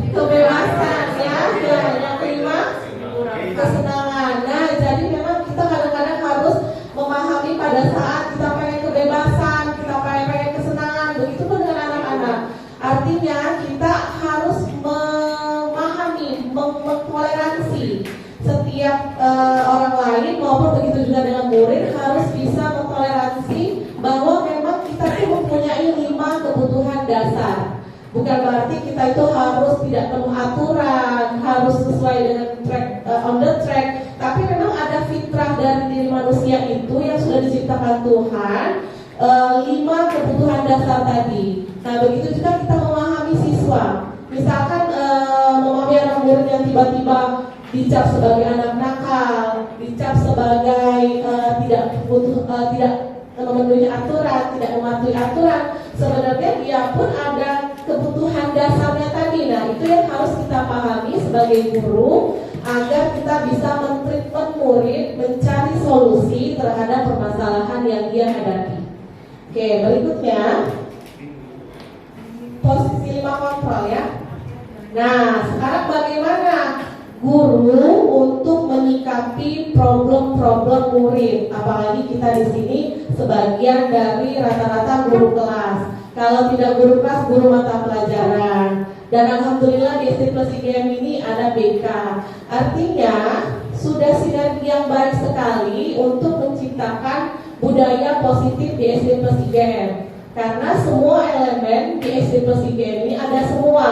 kebebasan. Yang kelima, kesenangan. Nah, jadi memang kita kadang-kadang harus memahami pada saat kita pengen kebebasan, kita pengen kesenangan. Begitu pun dengan anak-anak. Artinya kita harus memahami, mentoleransi setiap orang lain maupun begitu juga dengan murid. 5 kebutuhan dasar. Bukan berarti kita itu harus tidak penuh aturan, harus sesuai dengan on the track. Tapi memang ada fitrah dari diri manusia itu yang sudah diciptakan Tuhan, 5 kebutuhan dasar tadi. Nah, begitu juga kita memahami siswa. Misalkan memahami anak murid yang tiba-tiba dicap sebagai anak nakal, dicap sebagai tidak memenuhi aturan, tidak mematuhi aturan. Sebenarnya dia pun ada kebutuhan dasarnya tadi. Nah, itu yang harus kita pahami sebagai guru agar kita bisa men-treatment murid, mencari solusi terhadap permasalahan yang dia hadapi. Oke, berikutnya posisi 5 kontrol ya. Nah, sekarang bagaimana guru untuk menyikapi problem-problem murid? Apalagi kita di sini sebagian dari rata-rata guru kelas. Kalau tidak guru kelas, guru mata pelajaran. Dan alhamdulillah di SD Plus IGM ini ada BK. Artinya sudah sinergi yang baik sekali untuk menciptakan budaya positif di SD Plus IGM. Karena semua elemen di SD Plus IGM ini ada semua,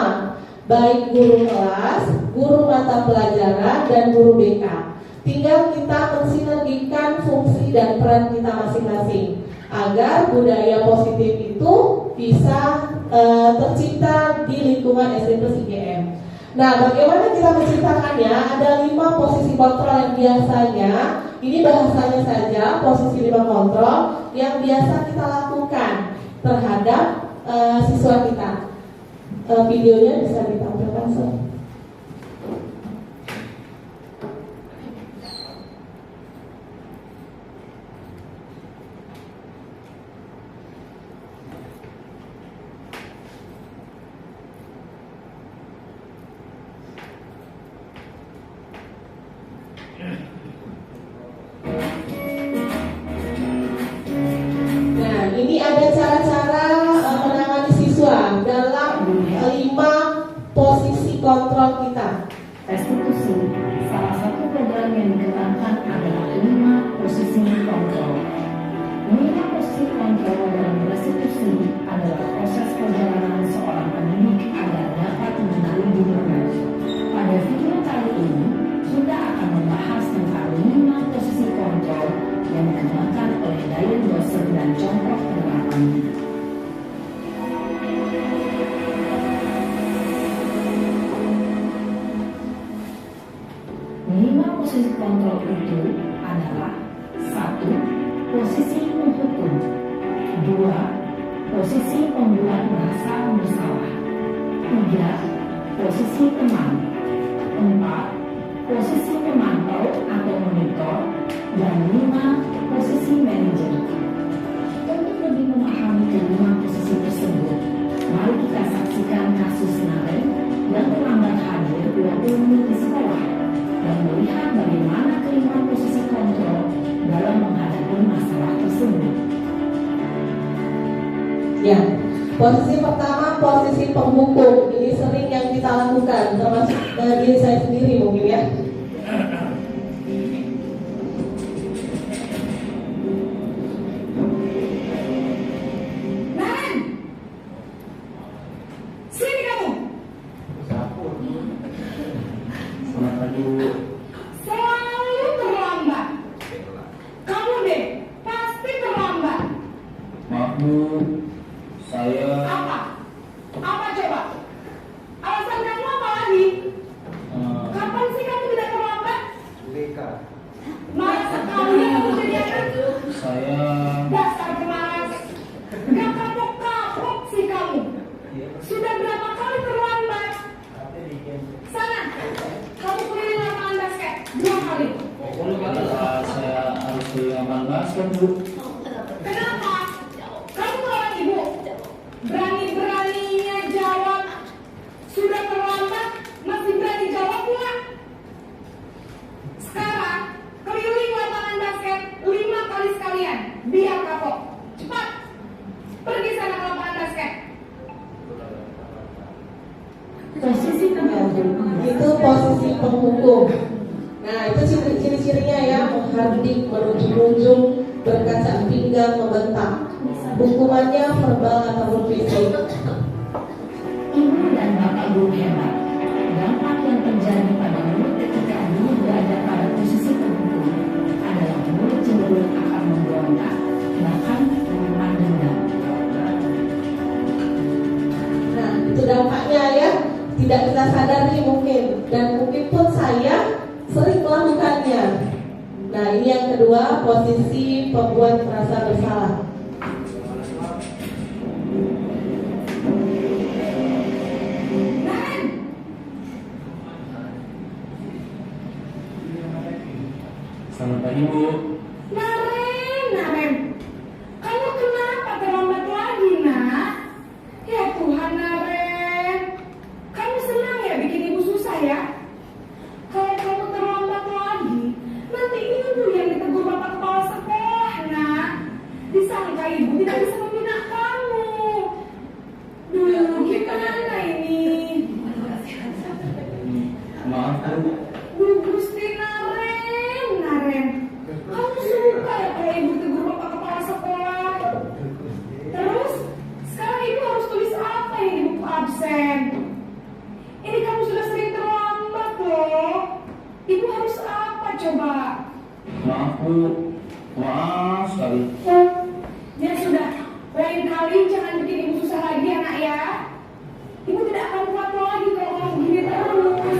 baik guru kelas, guru mata pelajaran, dan guru BK. Tinggal kita mensinergikan fungsi dan peran kita masing-masing agar budaya positif itu bisa tercipta di lingkungan SD Plus IGM. Nah, bagaimana kita menciptakannya? Ada 5 posisi kontrol yang biasanya, ini bahasanya saja, posisi 5 kontrol yang biasa kita lakukan terhadap siswa kita. Videonya bisa ditampilkan, Sob. Nah, ini ada cara-cara menangani siswa dalam 5 posisi kontrol kita. Restitusi, salah satu program yang dikembangkan adalah 5 posisi kontrol. 5 posisi kontrol dalam restitusi adalah proses perjalanan seorang pendidik agar dapat mengenali dirinya. Pada video kali ini, kita akan membahas tentang 5 posisi kontrol yang dikembangkan oleh Dayan Dosen dan contoh penerapannya. 5 posisi kontrol itu adalah 1. Posisi menghukum. 2. Posisi membuat merasa bersalah. 3. Posisi teman. 4. Posisi memantau atau monitor. Dan 5. Posisi manajer. Untuk lebih memahami kelima posisi tersebut, mari kita saksikan kasus Naren yang terlambat hadir 20 menit di sekolah dan melihat bagaimana kelima posisi kontrol dalam menghadapi masalah tersebut. Ya, posisi pertama posisi penghukum. Ini sering yang kita lakukan, termasuk diri saya sendiri mungkin ya. Sini kamu. Selalu terlambat. Kamu deh pasti terlambat. Maaf Bu, saya Apa? Apa coba? Alasan kamu apa lagi? Kapan sih kamu tidak terlambat? Malas sekali ya kamu jadi anak. saya Dasar pemalas. Gak kapok-kapok sih kamu. Sudah berapa kali terlambat? Sana, kamu keliling lapangan basket 2 kali. saya harus di lapangan basket Bu. Kenapa? Kamu melawan ibu. Berani-beraninya jawab. Sudah terlambat, masih berani jawab pula. Sekarang, keliling lapangan basket 5 kali sekalian. Biar kapok. Cepat. Pergi sana ke lapangan basket. Posisi penghukum. Itu posisi penghukum. Nah, itu ciri-cirinya ya, menghardik, menunjuk-nunjuk, berkaca pinggang, membentak. Hukumannya verbal ataupun fisik. tidak kita sadari mungkin, dan mungkin pun saya sering melakukannya. Nah, ini yang kedua, posisi pembuat merasa bersalah. Selamat pagi, Bu. Naren, kamu kenapa terlambat lagi, nak? Ya Tuhan, Naren, kamu senang ya bikin ibu susah ya? Kalau kamu terlambat lagi, nanti ibu yang ditegur bapak kepala sekolah, nak. Disangka ibu tidak bisa membina kamu. Duh, gimana ini? Maaf, Bu. Duh, Gusti Naren, kamu suka ya kalau ibu tegur bapak kepala sekolah? Terus, sekarang ibu harus tulis apa yang di buku absen? Ini kamu sudah sering terlambat loh. Ibu harus apa coba? Maaf, Bu. Maaf sekali. Ya sudah, lain kali jangan bikin ibu susah lagi ya nak ya. Ibu tidak akan kuat lagi kalau kamu begini terus.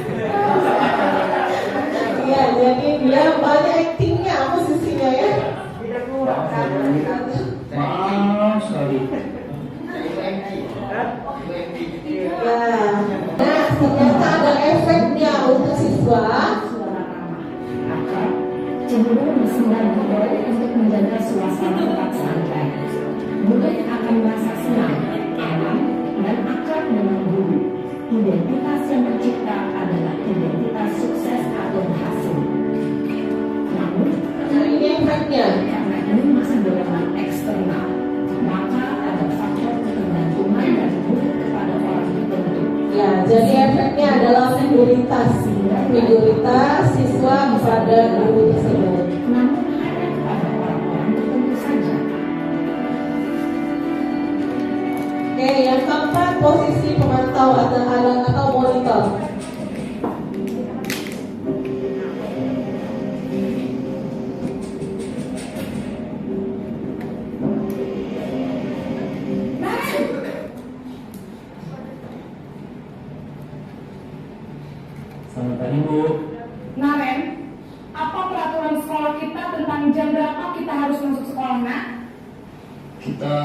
Iya, jadi dia banyak aktingnya posisinya ya. Maaf sekali. Ya. Nah, ternyata ada efeknya untuk siswa. Suara ramah, akrab, cenderung bersenang untuk menjaga suasana tetap santai. Murid akan merasa senang, aman, dan akrab dengan guru. Identitas yang tercipta adalah identitas sukses atau berhasil. Namun, Nah, ini efeknya. karena ini masih dorongan eksternal, maka ada faktor ketergantungan dari murid kepada orang tertentu. Ya, jadi efeknya adalah figuritas siswa kepada guru tersebut. Namun hanya kepada orang-orang tertentu saja. Oke, yang keempat, posisi pemantau atau monitor. Selamat pagi, Bu. Naren, apa peraturan sekolah kita tentang jam berapa kita harus masuk sekolah, nak? Kita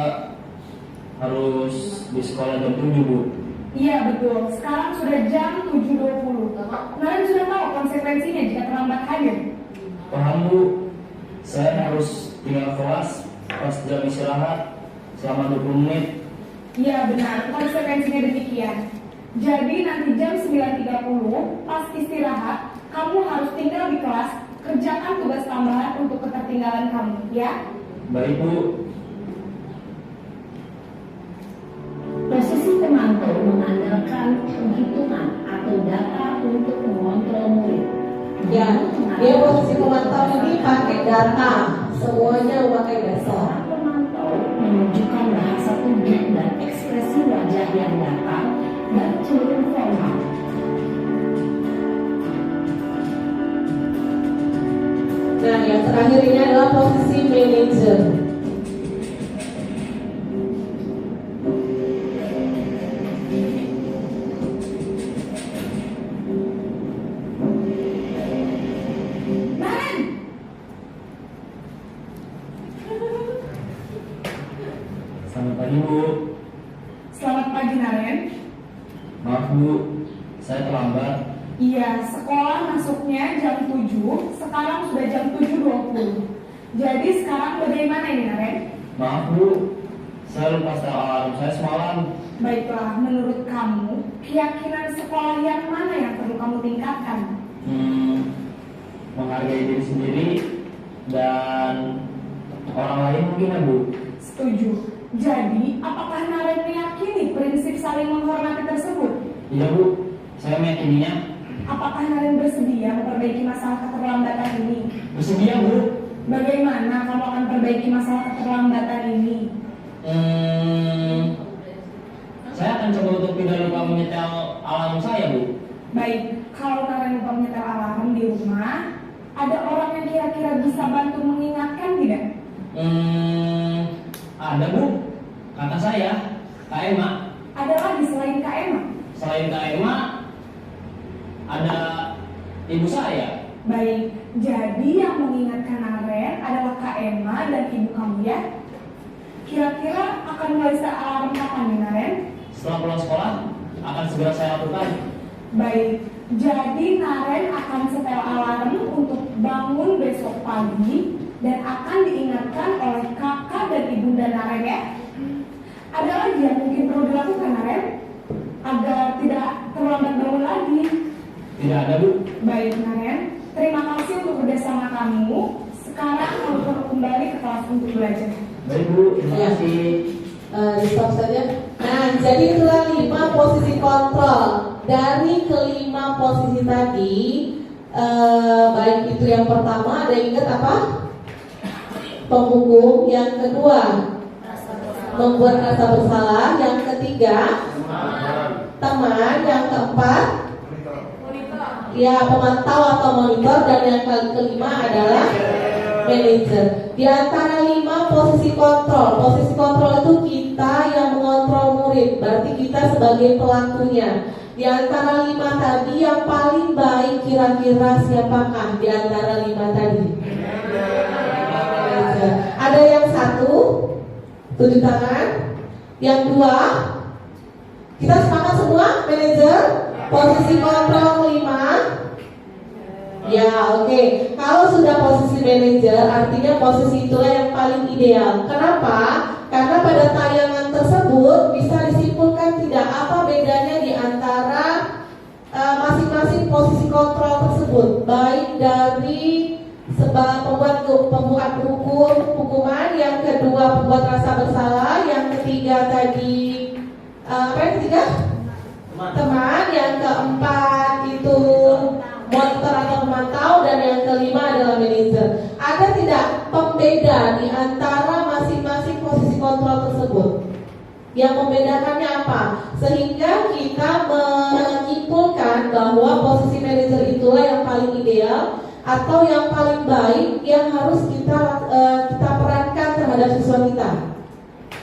harus di sekolah jam 7, Bu. Iya betul, sekarang sudah jam 7.20. Naren sudah tahu konsekuensinya jika terlambat hadir. Paham, Bu. Saya harus tinggal kelas pas jam istirahat selama 20 menit. Iya benar, konsekuensinya demikian. Jadi nanti jam 9.30 pas istirahat, kamu harus tinggal di kelas, kerjakan tugas tambahan untuk ketertinggalan kamu, ya? Baik, Bu. Posisi pemantau mengandalkan penghitungan atau data untuk mengontrol murid. Ya, dia posisi pemantau ini pakai data, semuanya pakai data. Seorang pemantau menunjukkan bahasa tubuh dan ekspresi wajah yang datar dan cenderung formal. Nah, yang terakhir ini adalah posisi manajer. Selamat pagi, Bu. Selamat pagi, Naren. Maaf, Bu. Saya terlambat. Iya, sekolah masuknya jam 7, sekarang sudah jam 7.20. Jadi sekarang bagaimana ini, Naren? Maaf, Bu. Saya lupa setel alarm saya semalam. Baiklah, menurut kamu, keyakinan sekolah yang mana yang perlu kamu tingkatkan? Menghargai diri sendiri dan orang lain mungkin, ya, Bu. Setuju. Jadi, apakah Naren meyakini prinsip saling menghormati tersebut? Iya, Bu. Saya meyakininya. Apakah Naren bersedia memperbaiki masalah keterlambatan ini? Bersedia, Bu. Bagaimana kamu akan perbaiki masalah keterlambatan ini? Saya akan coba untuk tidak lupa menyetel alarm saya, Bu. Baik, kalau Naren lupa menyetel alarm di rumah, ada orang yang kira-kira bisa bantu mengingatkan tidak? Ada, Bu. Kata saya, Kak Emma. Ada lagi selain Kak Emma? Selain Kak Emma, ada ibu saya. Baik, jadi yang mengingatkan Naren adalah Kak Emma dan ibu kamu ya. Kira-kira akan mulai alarm kapan nih Naren? Setelah pulang sekolah akan segera saya lakukan. Baik, jadi Naren akan setel alarm untuk bangun besok pagi dan akan diingatkan oleh kakak dan ibunda Naren ya. Ada lagi yang mungkin perlu dilakukan Naren agar tidak terlambat bangun lagi? Tidak ada, Bu. Baik Naren, terima kasih untuk bersama kamu. Sekarang kamu perlu kembali ke kelas untuk belajar. Baik, Bu. Terima kasih. Di stop saja. Nah, jadi itulah 5 posisi kontrol. Dari kelima posisi tadi, baik itu yang pertama, ada ingat apa? Penghukum. Yang kedua, membuat rasa bersalah. Yang ketiga, teman. Yang keempat, ya pemantau atau monitor. Dan yang kelima adalah manajer. Di antara 5 posisi kontrol itu kita yang mengontrol murid, berarti kita sebagai pelakunya. Di antara 5 tadi yang paling baik kira-kira siapakah di antara 5 tadi? Manajer. Ada yang 1, tunjuk tangan. Yang 2, kita sepakat semua manajer. Posisi kontrol 5. Ya, oke. Kalau sudah posisi manajer, artinya posisi itulah yang paling ideal. Kenapa? Karena pada tayangan tersebut bisa disimpulkan tidak apa bedanya di antara masing-masing posisi kontrol tersebut, baik dari pembuat hukuman, yang kedua pembuat rasa bersalah, yang ketiga tadi apa yang ketiga? Teman, yang keempat itu monitor atau pemantau, dan yang kelima adalah manajer. Ada tidak pembeda di antara masing-masing posisi kontrol tersebut? Yang membedakannya apa? Sehingga kita menyimpulkan bahwa posisi manajer itulah yang paling ideal atau yang paling baik yang harus kita perankan terhadap siswa kita.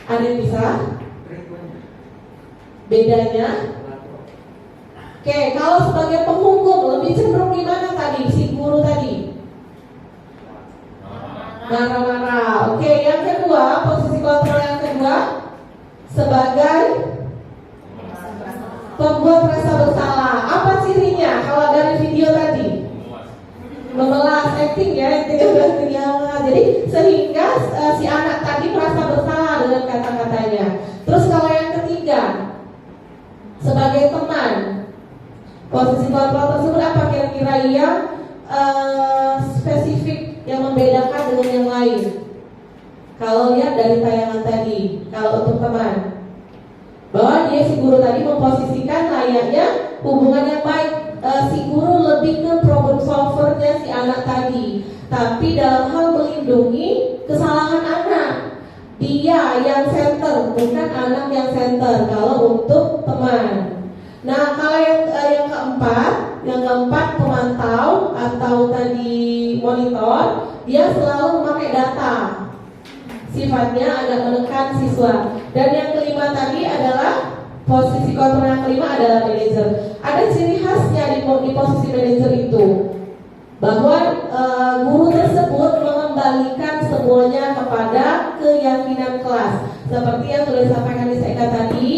Ada yang bisa? Bedanya? Oke, kalau sebagai penghukum lebih cenderung gimana tadi si guru tadi? Marah-marah. Oke, yang kedua, posisi kontrol yang kedua sebagai pembuat rasa bersalah. Apa cirinya? Kalau dari video tadi, memelas, acting ya, jadi sehingga si anak tadi merasa bersalah dengan kata-katanya. Terus kalau yang ketiga, sebagai teman. Posisi kontrol tersebut apa kira-kira yang spesifik yang membedakan dengan yang lain? Kalau lihat dari tayangan tadi, kalau untuk teman, bahwa dia si guru tadi memposisikan layaknya hubungan yang baik. Si guru lebih ke problem solvernya si anak tadi, tapi dalam hal melindungi kesalahan anak. Dia yang center, bukan anak yang center. Kalau untuk teman. Nah, kalau yang keempat pemantau atau tadi monitor, dia selalu memakai data. Sifatnya agak menekan siswa. Dan yang kelima tadi adalah posisi kontrol yang kelima adalah manajer. Ada ciri khasnya di posisi manajer itu, bahwa guru tersebut mengembalikan semuanya kepada keyakinan kelas. Seperti yang sudah disampaikan di SEK tadi,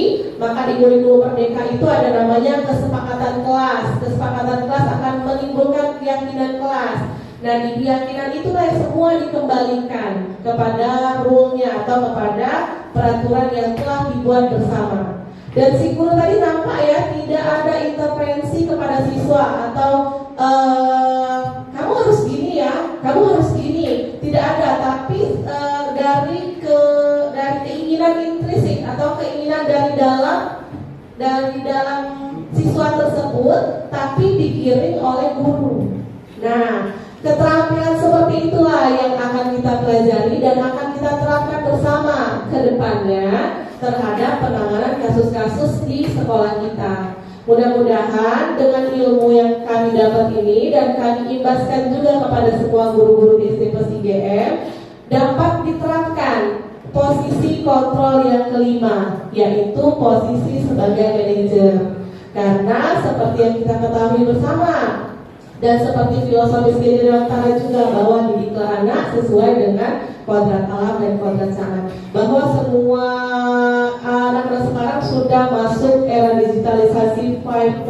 maka di kurikulum Merdeka itu ada namanya kesepakatan kelas. Kesepakatan kelas akan menimbulkan keyakinan kelas. Nah, di keyakinan itulah yang semua dikembalikan kepada rule-nya atau kepada peraturan yang telah dibuat bersama. Dan si guru tadi nampak ya, tidak ada intervensi kepada siswa atau kamu harus gini ya, kamu harus gini. Tidak ada, tapi dari keinginan intrinsik atau keinginan dari dalam siswa tersebut, tapi digiring oleh guru. Nah, keterampilan seperti itulah yang akan kita pelajari dan akan kita terapkan bersama ke depannya terhadap penanganan kasus-kasus di sekolah kita. Mudah-mudahan dengan ilmu yang kami dapat ini dan kami imbaskan juga kepada semua guru-guru di SMP 3M dapat diterapkan posisi kontrol yang kelima, yaitu posisi sebagai manajer. Karena seperti yang kita ketahui bersama dan seperti filosofis Dewantara juga, bahwa didiklah anak sesuai dengan kodrat alam dan kodrat sangat, bahwa semua anak-anak sekarang sudah masuk era digitalisasi 4.0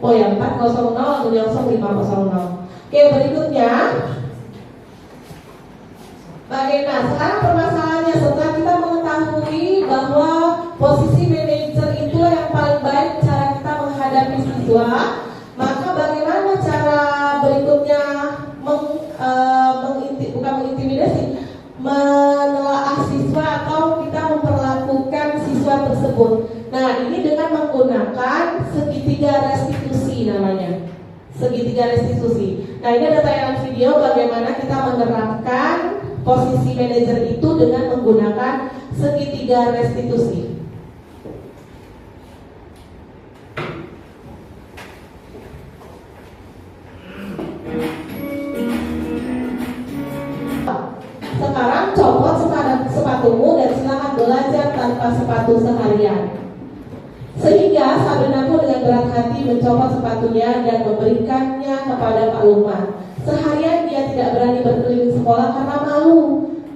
menyosong 5.0. Oke, berikutnya bagaimana sekarang permasalahannya setelah kita mengetahui bahwa posisi manajer itu yang paling baik cara kita menghadapi siswa, maka bagaimana cara berikutnya menelaah siswa atau kita memperlakukan siswa tersebut. Nah, ini dengan menggunakan segitiga restitusi namanya. Segitiga restitusi. Nah, ini ada tayangan video bagaimana kita menerapkan posisi manajer itu dengan menggunakan segitiga restitusi. Sekarang copot sepatumu dan silakan belajar tanpa sepatu seharian. Sehingga Sabrina pun dengan berat hati mencopot sepatunya dan memberikannya kepada Pak Lukman. Seharian dia tidak berani berkeliling sekolah karena malu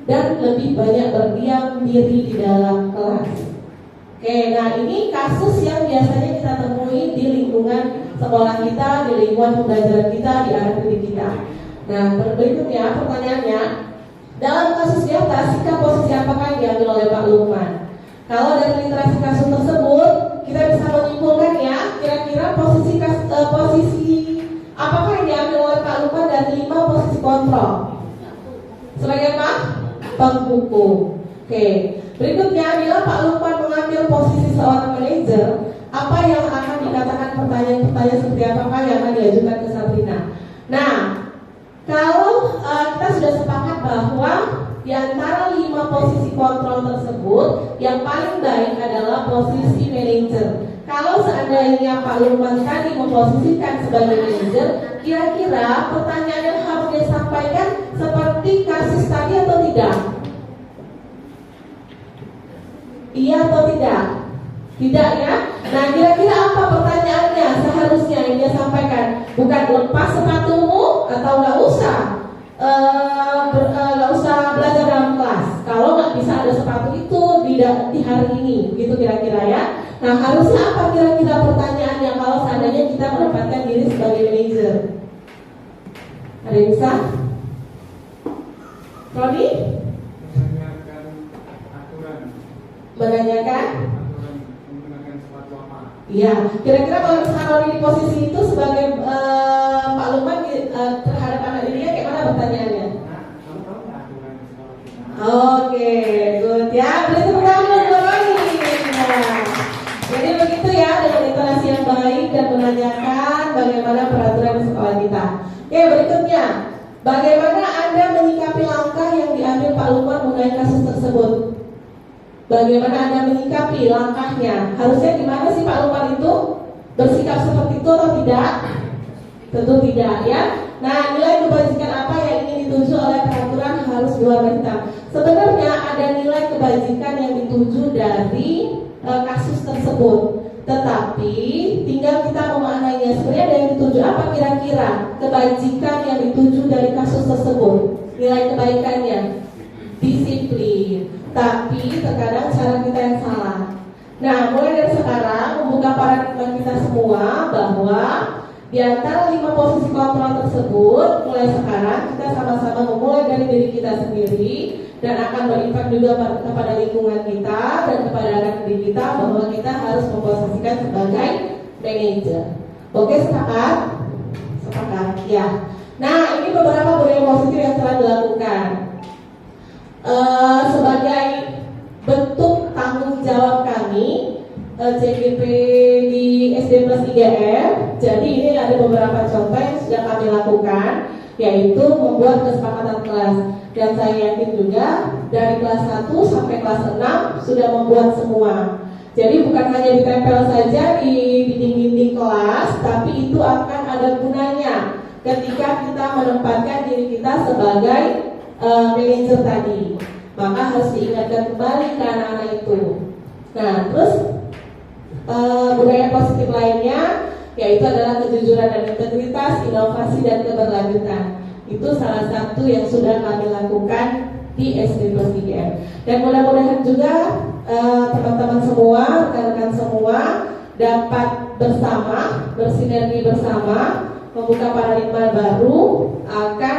dan lebih banyak berdiam diri di dalam kelas. Oke, nah ini kasus yang biasanya kita temui di lingkungan sekolah kita, di lingkungan pembelajaran kita, di area pendidik kita. Nah, berikutnya pertanyaannya, dalam kasus di atas, sikap posisi apakah yang diambil oleh Pak Lukman? Kalau dari literasi kasus tersebut, kita bisa menyimpulkan ya, kira-kira posisi apakah yang diambil oleh Pak Lukman dari 5 posisi kontrol? Sebagai apa? Penghukum. Oke. Berikutnya, bila Pak Lukman mengambil posisi seorang manajer, apa yang akan dikatakan pertanyaan-pertanyaan seperti apakah yang akan diajukan ke Sabrina? Nah, kalau kita sudah sepakat bahwa di antara 5 posisi kontrol tersebut, yang paling baik adalah posisi manajer. Kalau seandainya Pak Lukman tadi memposisikan sebagai manajer, kira-kira pertanyaan yang harus dia sampaikan seperti kasus tadi atau tidak? Iya atau tidak? Tidak ya? Nah, kira-kira apa pertanyaannya seharusnya yang dia sampaikan? Bukan lepas sepatumu atau nggak usah belajar dalam kelas. Kalau nggak bisa ada sepatu itu di hari ini, gitu kira-kira ya. Nah, harusnya apa kira-kira pertanyaannya kalau seandainya kita menempatkan diri sebagai manajer? Ada yang bisa? Roni? Menanyakan aturan. Menanyakan? Aturan menggunakan sepatu apa? Iya, kira-kira kalau misalkan Roni di posisi itu sebagai Pak Lukman terhadap anak dirinya, kayak mana pertanyaannya? Kamu tahu nggak aturan sekolah kita? Oke, good ya. Beri tepuk tangan untuk Roni. Nah, jadi begitu ya, dengan intonasi yang baik dan menanyakan bagaimana peraturan di sekolah kita. Oke, berikutnya, bagaimana Anda menyikapi langkah yang diambil Pak Lukman mengenai kasus tersebut? Bagaimana Anda menyikapi langkahnya? Harusnya gimana sih Pak Lukman itu? Bersikap seperti itu atau tidak? Tentu tidak ya. Nah, nilai kebajikan apa yang ingin dituju oleh peraturan harus luar biasa. Sebenarnya ada nilai kebajikan yang dituju dari kasus tersebut, tetapi tinggal kita memaknainya. Sebenarnya ada yang dituju apa kira-kira kebajikan yang dituju dari kasus tersebut? Nilai kebaikannya disiplin, tapi terkadang cara kita yang salah. Nah, mulai dari sekarang membuka paradigma kita semua bahwa di antara 5 posisi kontrol tersebut, mulai sekarang kita sama-sama memulai dari diri kita sendiri dan akan berimpak juga kepada lingkungan kita dan kepada anak didik kita bahwa kita harus memposisikan sebagai manajer. Oke, sepakat? Sepakat, ya. Nah, ini beberapa budaya positif yang telah dilakukan sebagai bentuk tanggung jawab kami CGP di SD plus 3R. Jadi ini ada beberapa contoh yang sudah kami lakukan, yaitu membuat kesepakatan kelas. Dan saya yakin juga dari kelas 1 sampai kelas 6 sudah membuat semua. Jadi bukan hanya ditempel saja di dinding-dinding kelas, tapi itu akan ada gunanya ketika kita menempatkan diri kita sebagai manajer tadi. Maka harus diingatkan kembali ke anak-anak itu. Nah, terus budaya positif lainnya, yaitu adalah kejujuran dan integritas, inovasi dan keberlanjutan. Itu salah satu yang sudah kami lakukan di SD Plus IGM. Dan mudah-mudahan juga teman-teman semua, rekan-rekan semua dapat bersama, bersinergi bersama, membuka paradigma baru akan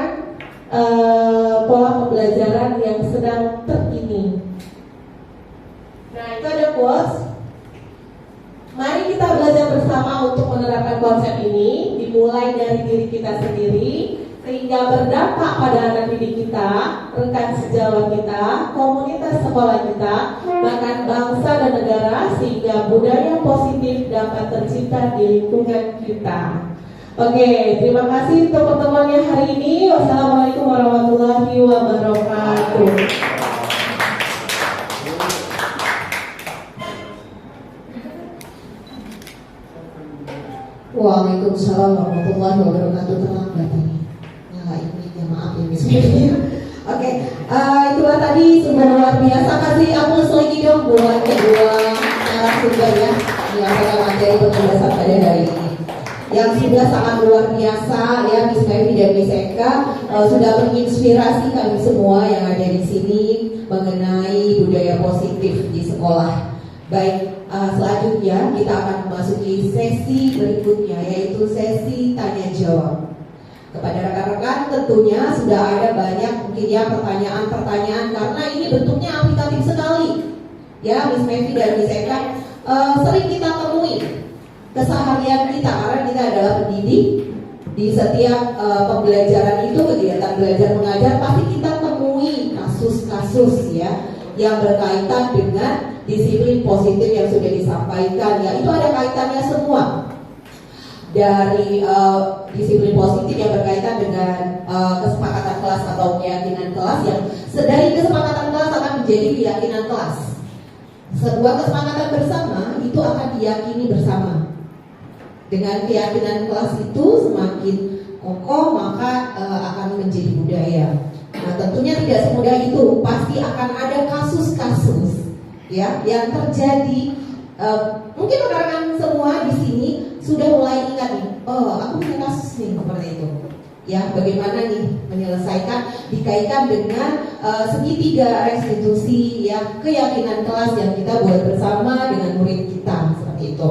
pola pembelajaran yang sedang terkini. Nah, itu ada quotes. Mari kita belajar bersama untuk menerapkan konsep ini, dimulai dari diri kita sendiri, sehingga berdampak pada anak didik kita, rekan sejawat kita, komunitas sekolah kita, bahkan bangsa dan negara, sehingga budaya positif dapat tercipta di lingkungan kita. Oke, terima kasih untuk pertemuannya hari ini. Wassalamualaikum warahmatullahi wabarakatuh. Waalaikumsalam warahmatullahi wabarakatuh. Terlambat ini. Nyalain mic-nya, maaf ya misalnya. Oke, itulah tadi sumber luar biasa. Kasih aplaus lagi dong buat kedua narasumber ya yang pada materi penjelasan pada hari ini. Yang sudah sangat luar biasa ya, Miss Mevi dan Miss Eka sudah menginspirasi kami semua yang ada di sini mengenai budaya positif di sekolah. Baik, selanjutnya kita akan memasuki sesi berikutnya, yaitu sesi tanya jawab. Kepada rekan-rekan tentunya sudah ada banyak mungkin ya pertanyaan-pertanyaan, karena ini bentuknya aplikatif sekali. Ya, Miss Mevi dan Miss Eka sering kita temui keseharian kita, karena kita adalah pendidik. Di setiap pembelajaran itu, kegiatan belajar mengajar, pasti kita temui kasus-kasus ya yang berkaitan dengan disiplin positif yang sudah disampaikan ya. Itu ada kaitannya semua, dari disiplin positif yang berkaitan dengan kesepakatan kelas atau keyakinan kelas, yang dari kesepakatan kelas akan menjadi keyakinan kelas. Sebuah kesepakatan bersama itu akan diyakini bersama. Dengan keyakinan kelas itu semakin kokoh, maka akan menjadi budaya. Nah, tentunya tidak semudah itu, pasti akan ada kasus-kasus ya yang terjadi. Mungkin rekan-rekan semua di sini sudah mulai ingat nih, oh aku punya kasus nih seperti itu ya, bagaimana nih menyelesaikan, dikaitkan dengan segitiga restitusi ya, keyakinan kelas yang kita buat bersama dengan murid kita, seperti itu.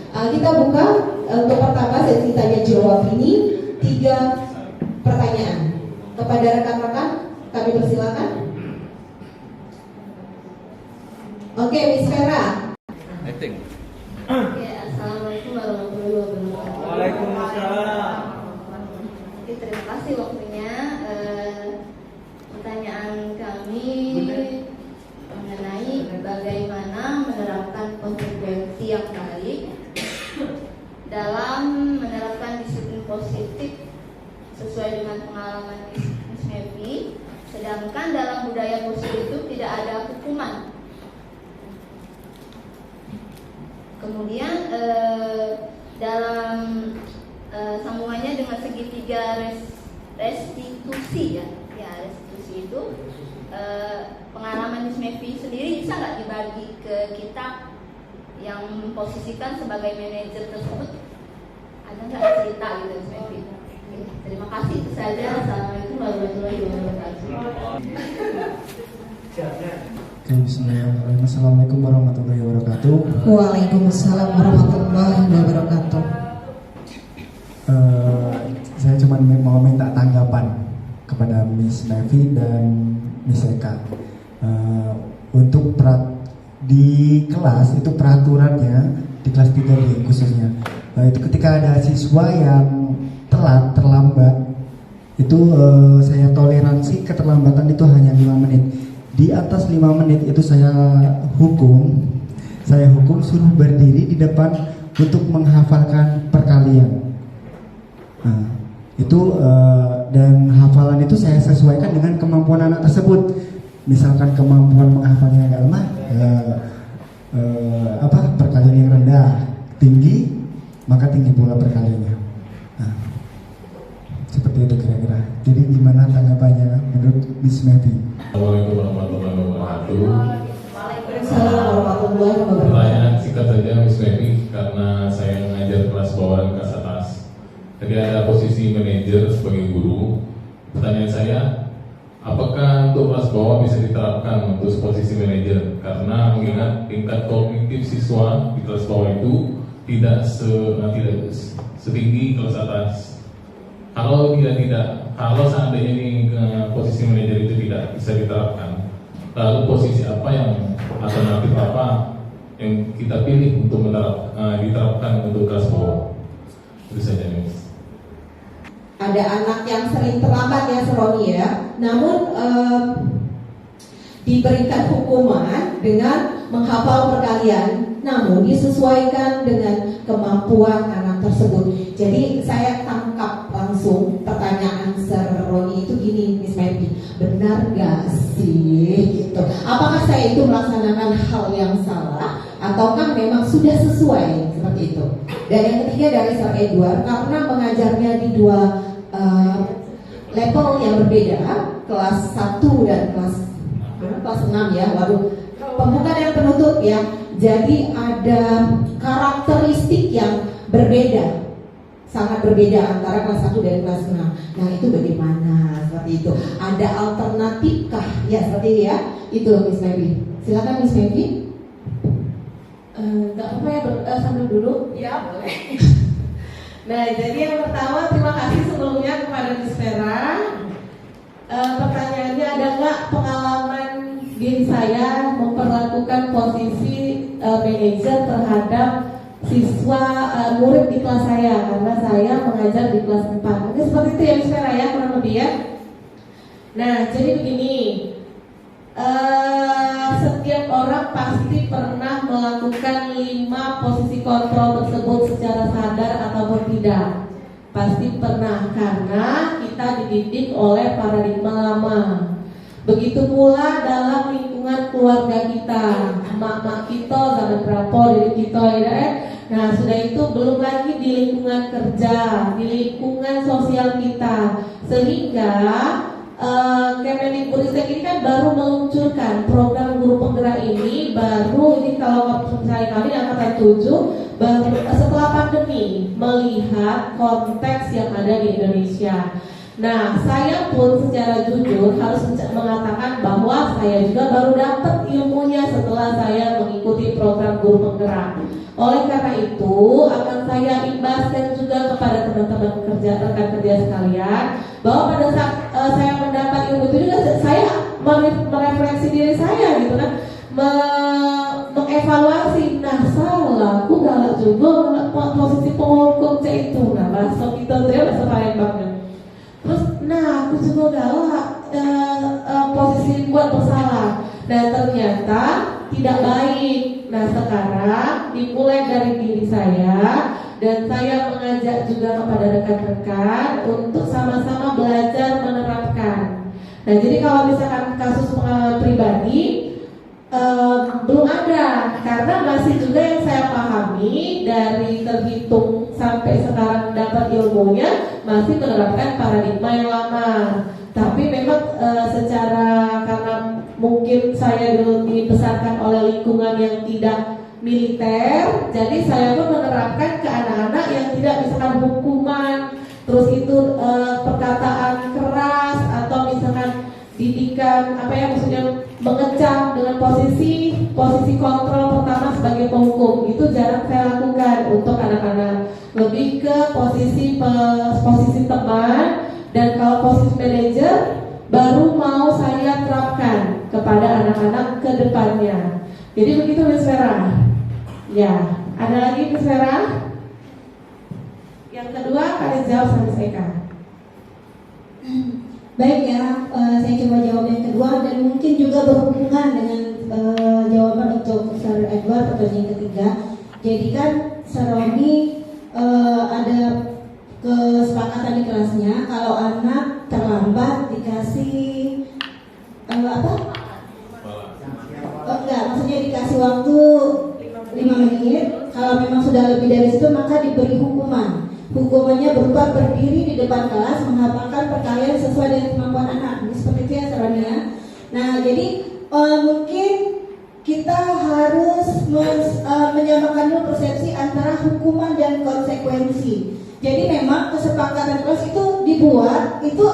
Kita buka untuk pertama sesi tanya jawab ini 3 pertanyaan. Kepada rekan-rekan kami persilakan. Oke, Miss Vera. Oke, assalamualaikum warahmatullahi wabarakatuh. Waalaikumsalam. Oke, terima kasih waktunya. Pertanyaan kami mengenai bagaimana menerapkan konsekuensi yang baik dalam menerapkan disiplin positif sesuai dengan pengalaman Miss Mevi. Sedangkan dalam budaya positif itu tidak ada hukuman. Kemudian dalam sambungannya dengan segitiga restitusi ya, restitusi itu pengalaman Miss Mevi sendiri bisa nggak dibagi ke kita yang memposisikan sebagai manajer tersebut? Ada nggak cerita gitu Miss Mevi? Terima kasih, itu saja. Assalamualaikum warahmatullahi wabarakatuh. Bismillahirrahmanirrahim. Assalamualaikum warahmatullahi wabarakatuh. Waalaikumsalam warahmatullahi wabarakatuh. Saya cuma mau minta tanggapan kepada Miss Mevi dan Miss Eka. Untuk di kelas itu peraturannya di kelas 3D khususnya, itu ketika ada siswa yang terlambat itu saya toleransi keterlambatan itu hanya 5 menit. Di atas 5 menit itu saya hukum suruh berdiri di depan untuk menghafalkan perkalian. Nah, itu dan hafalan itu saya sesuaikan dengan kemampuan anak tersebut. Misalkan kemampuan menghafalnya agak lemah, perkalian yang rendah, tinggi, maka tinggi pula perkaliannya. Nah, seperti itu kira-kira. Jadi gimana tanggapannya menurut Miss Mevi? Assalamualaikum warahmatullahi wabarakatuh. Waalaikumsalam warahmatullahi wabarakatuh. Pertanyaan singkat saja, Miss Mevi. Jadi ada posisi manajer sebagai guru. Pertanyaan saya, apakah untuk kelas bawah bisa diterapkan untuk posisi manajer? Karena mengingat tingkat kognitif siswa di kelas bawah itu tidak setinggi kelas atas. Kalau seandainya ini posisi manajer itu tidak bisa diterapkan, lalu posisi apa yang alternatif apa yang kita pilih untuk diterapkan untuk kelas bawah? Itu saja, Miss. Ada anak yang sering terlambat ya, Seroni ya. Namun diberikan hukuman dengan menghafal perkalian, namun disesuaikan dengan kemampuan anak tersebut. Jadi saya tangkap langsung pertanyaan Seroni itu gini, Miss Mary, benar gak sih? Gitu. Apakah saya itu melaksanakan hal yang salah, ataukah memang sudah sesuai seperti itu? Dan yang ketiga dari Sir Edward, karena mengajarnya di dua level yang berbeda, kelas 1 dan kelas 6 ya, waduh, pembuka dan penutup ya. Jadi ada karakteristik yang berbeda, sangat berbeda antara kelas 1 dan kelas 6. Nah itu bagaimana seperti itu? Ada alternatifkah ya seperti itu ya? Itu Miss Mary. Silakan Miss Mary. Gak apa-apa ya, sambil dulu. Ya boleh. Nah, jadi yang pertama terima kasih sebelumnya kepada Miss Vera. Pertanyaannya, ada nggak pengalaman diri saya memperlakukan posisi manajer terhadap siswa murid di kelas saya, karena saya mengajar di kelas 4. Mungkin seperti itu ya Miss Vera ya, kurang lebih ya. Nah, jadi begini. Setiap orang pasti pernah melakukan 5 posisi kontrol tersebut secara sadar ataupun tidak. Pasti pernah, karena kita dididik oleh paradigma lama. Begitu pula dalam lingkungan keluarga kita, mak-mak kita, zaman berapa dari kita ya. Nah sudah itu belum lagi di lingkungan kerja, di lingkungan sosial kita, sehingga Kemendikbudristek ini kan baru meluncurkan program guru penggerak ini, baru ini kalau misalnya kami angkatan 7 baru setelah pandemi melihat konteks yang ada di Indonesia. Nah saya pun secara jujur harus mengatakan bahwa saya juga baru dapat ilmunya setelah saya mengikuti program guru penggerak. Oleh karena itu akan saya imbaskan juga kepada teman-teman rekan kerja sekalian, bahwa pada saat saya mendapat ilmu itu juga saya merefleksi diri saya gitu kan, mengevaluasi. Nah salah, aku galak juga posisi penghukum itu, nah bahasa kita tuh ya bahasa Palembang. Terus nah aku juga galak posisi buat bersalah. Nah ternyata tidak baik. Nah sekarang dimulai dari diri saya, dan saya mengajak juga kepada rekan-rekan untuk sama-sama belajar menerapkan. Nah jadi kalau misalkan kasus pengalaman pribadi belum ada, karena masih juga yang saya pahami dari terhitung sampai sekarang dapat ilmunya masih menerapkan paradigma yang lama. Tapi memang secara karena mungkin saya dulu dibesarkan oleh lingkungan yang tidak militer, jadi saya pun menerapkan ke anak-anak yang tidak misalkan hukuman, terus itu perkataan keras, atau misalkan didikan apa ya, maksudnya mengecam dengan posisi kontrol pertama sebagai penghukum. Itu jarang saya lakukan untuk anak-anak, lebih ke posisi teman. Dan kalau posisi manajer baru mau saya terapkan kepada anak-anak ke depannya. Jadi begitu Miss Vera. Ya, ada lagi Miss Vera? Yang kedua kalian jawab sama Miss Eka. Baik ya, saya coba jawab yang kedua, dan mungkin juga berhubungan dengan jawaban untuk Sir Edward pertanyaan ketiga. Jadi kan Seroni ada kesepakatan di kelasnya, kalau anak terlambat dikasih apa? Oh enggak, maksudnya dikasih waktu 5 menit. Kalau memang sudah lebih dari situ maka diberi hukuman. Hukumannya berupa berdiri di depan kelas menghafalkan perkalian sesuai dengan kemampuan anak. Seperti itu ya Seroni ya. Nah jadi mungkin kita harus bedakan dulu persepsi antara hukuman dan konsekuensi. Jadi memang kesepakatan kelas itu dibuat itu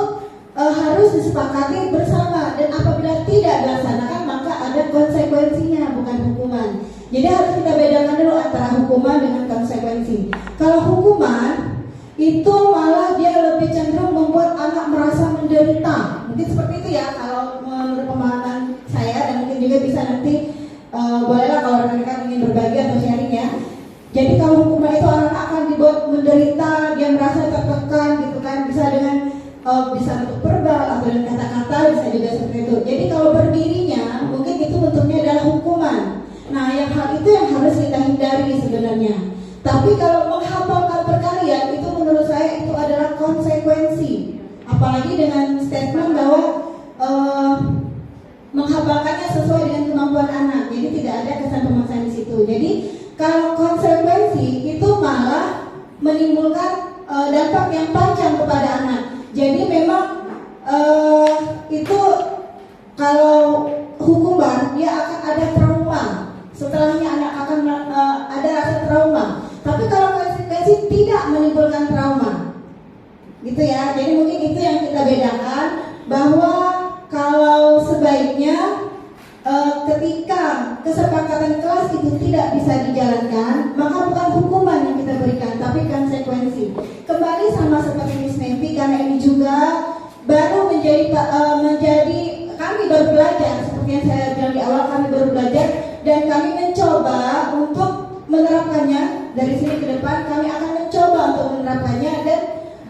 harus disepakati bersama, dan apabila tidak dilaksanakan maka ada konsekuensinya, bukan hukuman. Jadi harus kita bedakan dulu antara hukuman dengan konsekuensi. Kalau hukuman itu malah dia lebih cenderung membuat anak merasa menderita. Mungkin seperti itu ya kalau menurut pemahaman saya, dan mungkin juga bisa nanti bolehlah kalau rekan-rekan ingin berbagi atau sharing ya. Jadi kalau hukuman itu anak akan dibuat menderita, dia merasa tertekan gitu kan, bisa dengan bisa bentuk verbal atau dengan kata-kata, bisa juga seperti itu. Jadi kalau berdirinya mungkin itu bentuknya adalah hukuman. Nah, yang hal itu yang harus kita hindari sebenarnya. Tapi kalau menghafalkan perkalian itu menurut saya itu adalah konsekuensi. Apalagi dengan statement bahwa menghafalkannya sesuai dengan kemampuan anak. Jadi tidak ada kesan pemaksaan di situ. Jadi kalau konsekuensi itu malah menimbulkan dampak yang panjang kepada anak. Jadi memang itu kalau hukuman dia akan ada trauma. Setelahnya anak akan ada rasa trauma. Tapi kalau konsekuensi tidak menimbulkan trauma, gitu ya. Jadi mungkin itu yang kita bedakan, bahwa kalau sebaiknya ketika kesepakatan kelas itu tidak bisa dijalankan, maka bukan hukuman yang kita berikan, tapi konsekuensi. Kembali sama seperti Miss Mevi, karena ini juga baru menjadi kami baru belajar, seperti yang saya bilang di awal, kami baru belajar dan kami mencoba untuk menerapkannya. Dari sini ke depan kami akan mencoba untuk menerapkannya, dan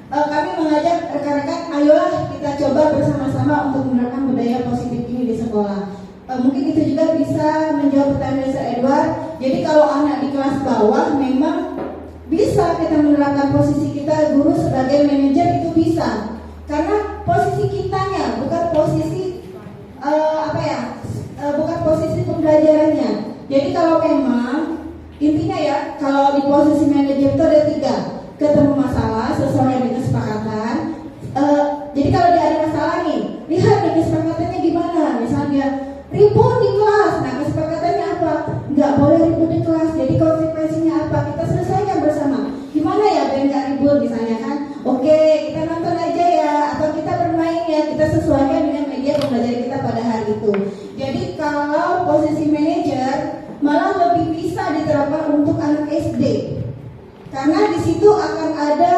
kami mengajak rekan-rekan, ayolah kita coba bersama-sama untuk menerapkan budaya positif ini di sekolah. Mungkin itu juga bisa menjawab pertanyaan Sir Edward. Jadi kalau anak di kelas bawah memang bisa kita menerapkan posisi kita guru sebagai manajer, itu bisa. Karena posisi kitanya bukan posisi bukan posisi pembelajarannya. Jadi kalau memang intinya ya, kalau di posisi manajer itu ada 3: ketemu masalah sesuai dengan kesepakatan. Jadi kalau dia ada masalah nih, lihat nih kesepakatannya gimana. Misalnya ribut di kelas, nah kesepakatannya apa? Nggak boleh ribut di kelas. Jadi konsekuensinya apa? Kita selesaikan bersama. Gimana ya biar nggak ribut misalnya kan? Oke, kita nonton aja ya, atau kita bermain ya. Kita sesuaikan dengan media pembelajaran kita pada hari itu. Jadi kalau posisi manajer malah lebih bisa diterapkan untuk anak SD, karena di situ akan ada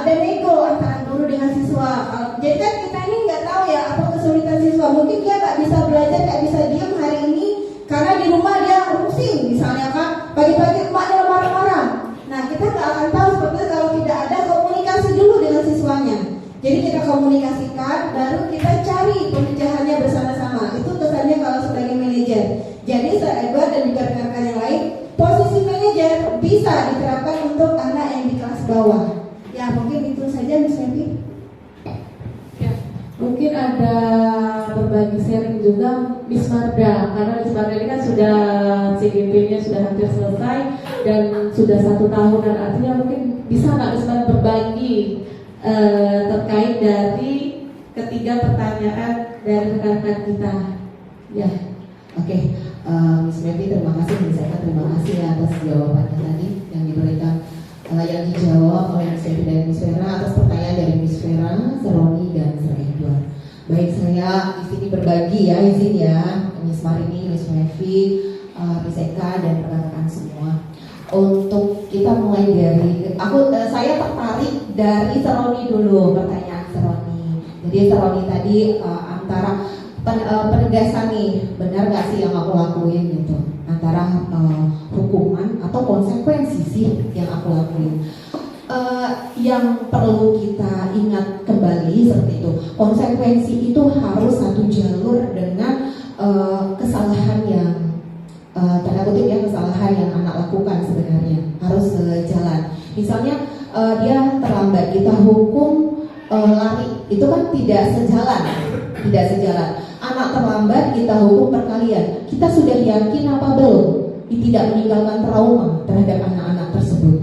ada nego antara guru dengan siswa. Jadi kan kita ini nggak tahu ya apa kesulitan siswa. Mungkin dia nggak bisa belajar, nggak bisa diam hari ini karena di rumah dia rusing misalnya kan, pagi-pagi emaknya marah-marah. Nah, kita nggak akan tahu seperti itu kalau tidak ada komunikasi dulu dengan siswanya. Jadi kita komunikasikan, baru kita cari pemecahannya bersama-sama. Itu kesannya kalau sebagai manajer. Jadi Sir Edward dan juga rekan-rekan yang lain, posisi manajer bisa diterapkan untuk anak yang di kelas bawah. Ya, mungkin itu saja Miss Mevi. Ya, mungkin ada berbagi sharing juga Miss Marda, karena Miss Marda ini kan sudah CGP-nya sudah hampir selesai dan sudah 1 tahunan, artinya mungkin bisa nggak Miss Marda berbagi terkait dari ketiga pertanyaan dari rekan-rekan kita. Ya, oke. Miss Mevi, terima kasih. Miss Eka, terima kasih atas jawabannya tadi yang diberikan, yang dijawab oleh Miss Mevi dan Miss Vera atas pertanyaan dari Miss Vera, Sir Roni dan Sir Edward. Baik, saya di sini berbagi ya, izin ya, Miss Marini, Miss Mevi, Miss Eka dan rekan-rekan semua. Untuk kita mulai dari saya tertarik dari Sir Roni dulu, pertanyaan Sir Roni. Jadi Sir Roni tadi antara penegasan nih, benar nggak sih yang aku lakuin gitu, antara hukuman atau konsekuensi sih yang aku lakuin. Yang perlu kita ingat kembali seperti itu, konsekuensi itu harus satu jalur dengan kesalahan yang tanda kutip ya, kesalahan yang anak lakukan sebenarnya harus sejalan. Misalnya dia terlambat, kita hukum lari, itu kan tidak sejalan. Anak terlambat kita hukum perkalian, kita sudah yakin apa belum tidak meninggalkan trauma terhadap anak-anak tersebut.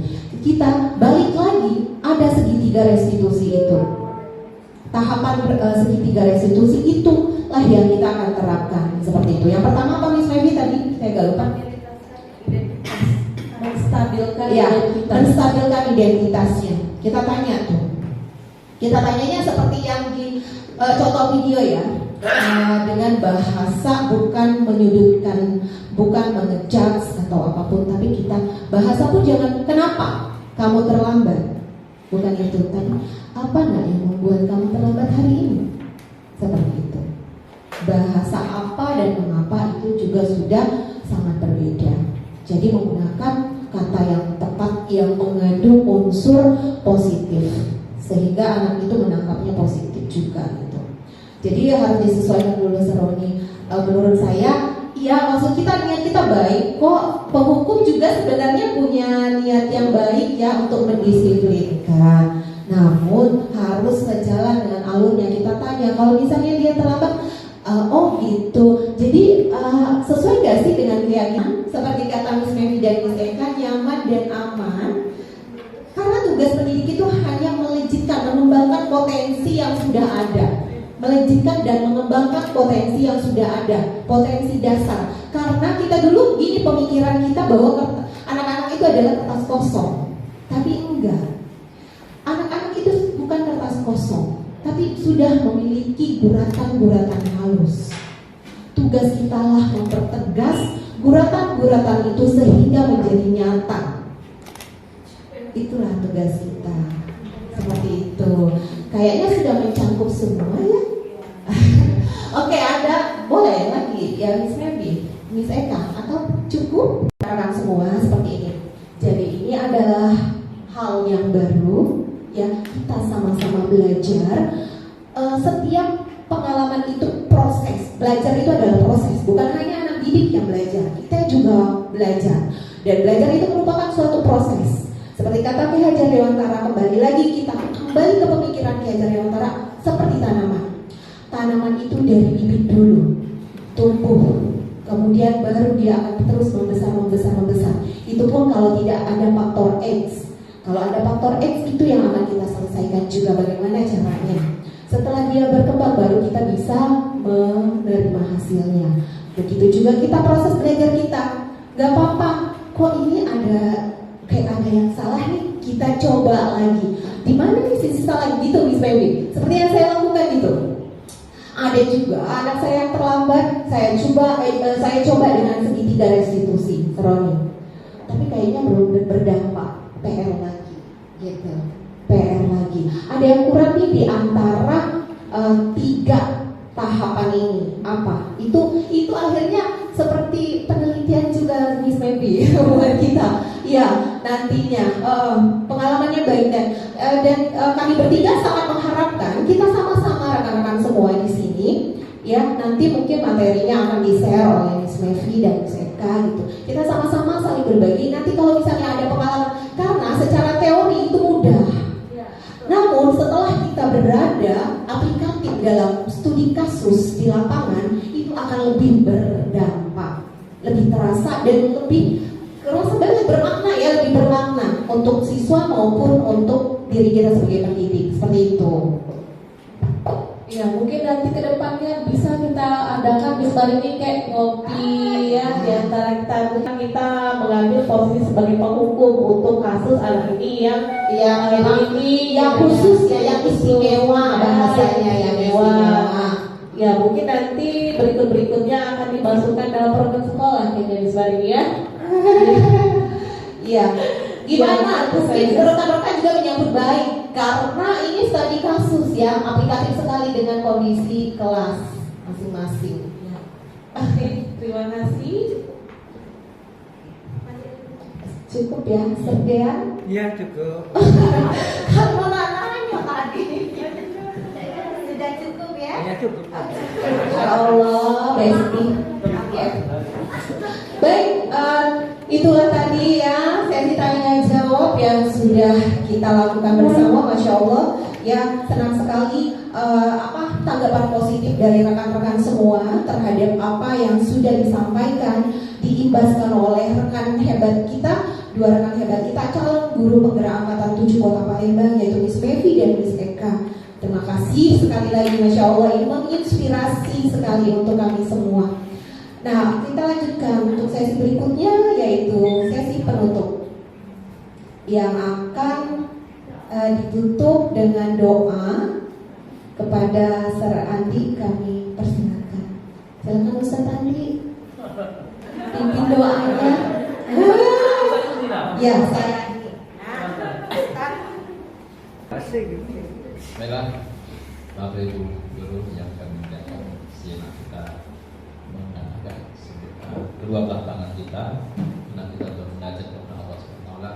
Kita balik lagi, ada segitiga restitusi itu. Tahapan segitiga restitusi itulah yang kita akan terapkan seperti itu. Yang pertama apa Miss Mevi tadi? saya agak lupa. Menstabilkan Ya, identitas. menstabilkan identitasnya. Kita tanya tuh. Kita tanyanya seperti yang di contoh video ya, dengan bahasa bukan menyudutkan, bukan mengejudge atau apapun, tapi kita bahasa pun jangan kenapa kamu terlambat, bukan itu, tapi apa nak yang membuat kamu terlambat hari ini, seperti itu. Bahasa apa dan mengapa itu juga sudah sangat berbeda. Jadi menggunakan kata yang tepat yang mengandung unsur positif, sehingga anak itu menangkapnya positif juga gitu. Jadi harus disesuaikan dulu Seroni. Menurut saya, ya maksud kita niat kita baik kok. Penghukum juga sebenarnya punya niat yang baik ya untuk mendisiplinkan. Namun harus sejalan dengan alurnya. Kita tanya kalau misalnya dia terlambat, oh gitu. Jadi sesuai gak sih dengan keyakinan? Seperti kata Miss Mevi dan Miss Eka, nyaman dan aman. Karena tugas pendidik itu hanya melejitkan, mengembangkan potensi yang sudah ada, melejitkan dan mengembangkan potensi yang sudah ada, potensi dasar. Karena kita dulu gini pemikiran kita bahwa anak-anak itu adalah kertas kosong, tapi enggak. Anak-anak itu bukan kertas kosong, tapi sudah memiliki guratan-guratan halus. Tugas kita lah mempertegas guratan-guratan itu sehingga menjadi nyata. Itulah tugas kita. Seperti itu. Kayaknya sudah mencangkup semua ya. Oke, ada boleh lagi ya Miss Mevi, Miss Eka, atau cukup sekarang semua seperti ini. Jadi ini adalah hal yang baru ya, kita sama-sama belajar. Setiap pengalaman itu proses. Belajar itu adalah proses, bukan hanya anak didik yang belajar, kita juga belajar. Dan belajar itu merupakan suatu proses. Seperti kata Ki Hajar Dewantara, kembali lagi kita kembali ke pemikiran Ki Hajar Dewantara seperti tanaman. Tanaman itu dari bibit dulu, tumbuh, kemudian baru dia akan terus membesar. Itu pun kalau tidak ada faktor X. Kalau ada faktor X itu yang akan kita selesaikan juga bagaimana caranya. Setelah dia berkembang baru kita bisa menerima hasilnya. Begitu juga kita proses belajar kita. Gak apa-apa, kok ini kayak ada yang salah nih, kita coba lagi. Di mana nih sisi salah gitu Miss Mevi? Seperti yang saya lakukan gitu. Ada juga anak saya yang terlambat, saya coba dengan segitiga restitusi, Seroni. Tapi kayaknya belum berdampak, PR lagi, gitu. PR lagi. Ada yang kurang nih di antara 3 tahapan ini. Apa? Itu akhirnya seperti penelitian juga Miss Mevi buat kita. Ya, nantinya pengalamannya baik dan kami bertiga sangat mengharapkan kita sama-sama rekan-rekan semua di sini ya, nanti mungkin materinya akan di-share oleh Miss Mevi dan Miss Eka gitu. Kita sama-sama saling berbagi. Nanti kalau misalnya ada pengalaman, karena secara teori itu mudah. Namun setelah kita berada aplikatif dalam studi kasus di lapangan, itu akan lebih berdampak, lebih terasa dan lebih kerasa banget bermakna ya, lebih bermakna untuk siswa maupun untuk diri kita sebagai pendidik. Seperti itu. Ya mungkin nanti kedepannya bisa kita adakan misalnya ini kayak ngopi ya di antara kita mengambil posisi sebagai penghukum untuk kasus anak ini yang khusus ya, yang istimewa bahasanya, yang istimewa. Ya mungkin nanti berikutnya akan dimasukkan dalam program sekolah kayaknya misalnya ya. Iya. Gimana? Mungkin rekan-rekan juga menyambut baik karena ini studi kasus ya, aplikatif sekali dengan kondisi kelas masing-masing. Terima kasih. Cukup ya, Serdean? Iya cukup. Kan mau nanya tadi. Sudah cukup ya? Iya cukup. Insya Allah, Besti. Baik, itulah tadi ya sesi tanya jawab yang sudah kita lakukan bersama. Masya Allah, ya senang sekali tanggapan positif dari rekan-rekan semua terhadap apa yang sudah disampaikan, diimbaskan oleh rekan hebat kita, 2 rekan hebat kita, calon guru penggerak angkatan 7 Kota Palembang, yaitu Miss Mevi dan Miss Eka. Terima kasih sekali lagi, Masya Allah, ini menginspirasi sekali untuk kami semua. Nah, kita lanjutkan untuk sesi berikutnya, yaitu sesi penutup yang akan ditutup dengan doa. Kepada Sir Andi kami persilakan. Silakan Ustaz Andi, pimpin doanya. Ya, saya Andi. Baiklah, Bapak Ibu Guru yang kami muliakan, siapa kita mengangkat kedua belah tangan kita, karena kita bermunajat kepada Allah Subhanahu wa taala,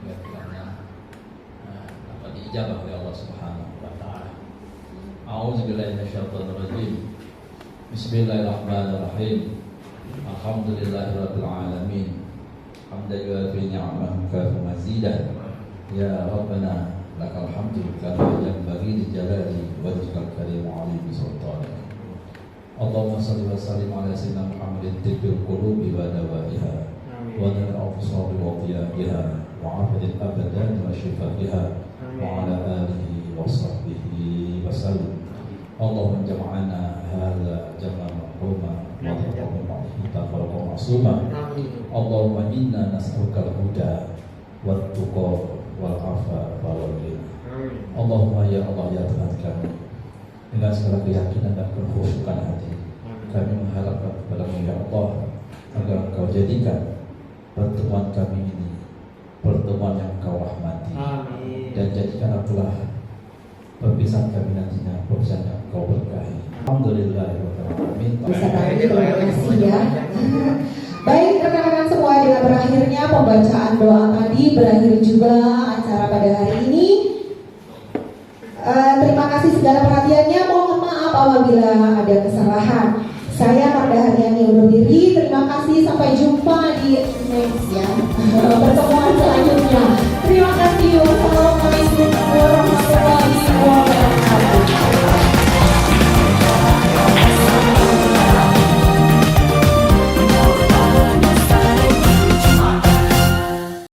agar kiranya dapat diijabah oleh Allah Subhanahu wa taala. A'udzubillahi minasyaitonir rajim. Bismillahirrahmanirrahim. Alhamdulillahirabbil alamin. Hamdan yuafi ni'amahu wa mazidah. Ya Rabbana lakal hamdu kama yanbaghi li jalali wajhikal karim wa 'azimi sultanik. Allahumma shalli wa sallim ala sayyidina Muhammadin tibbil qulubi wa dawaiha wa nur al-absari wa diya'iha wa 'afidil abadan wa shifaiha wa ala alihi wa sahbihi wa sallim. Allahumma jama'ana hadza jama'an marhuma wa taqabbal minna tafarraqan ma'suma. Allahumma inna nas'aluka al-huda wat tuqa wal afa wal ghina. Allahumma ya Allah ya Tuhan kami, dengan segala keyakinan dan kekhusyukan hati kami mengharapkan kepada-Mu ya Allah agar Engkau jadikan pertemuan kami ini pertemuan yang Engkau rahmati. Dan jadikanlah pula perpisahan kami nantinya perpisahan yang Engkau berkahi. Alhamdulillahirrahmanirrahim. Terima kasih ya. Baik rekan-rekan semua, dengan berakhirnya pembacaan doa tadi berakhir juga acara pada hari ini. Terima kasih segala perhatiannya. Mohon maaf apabila ada kesalahan. Saya Marda Haryani undur diri. Terima kasih. Sampai jumpa di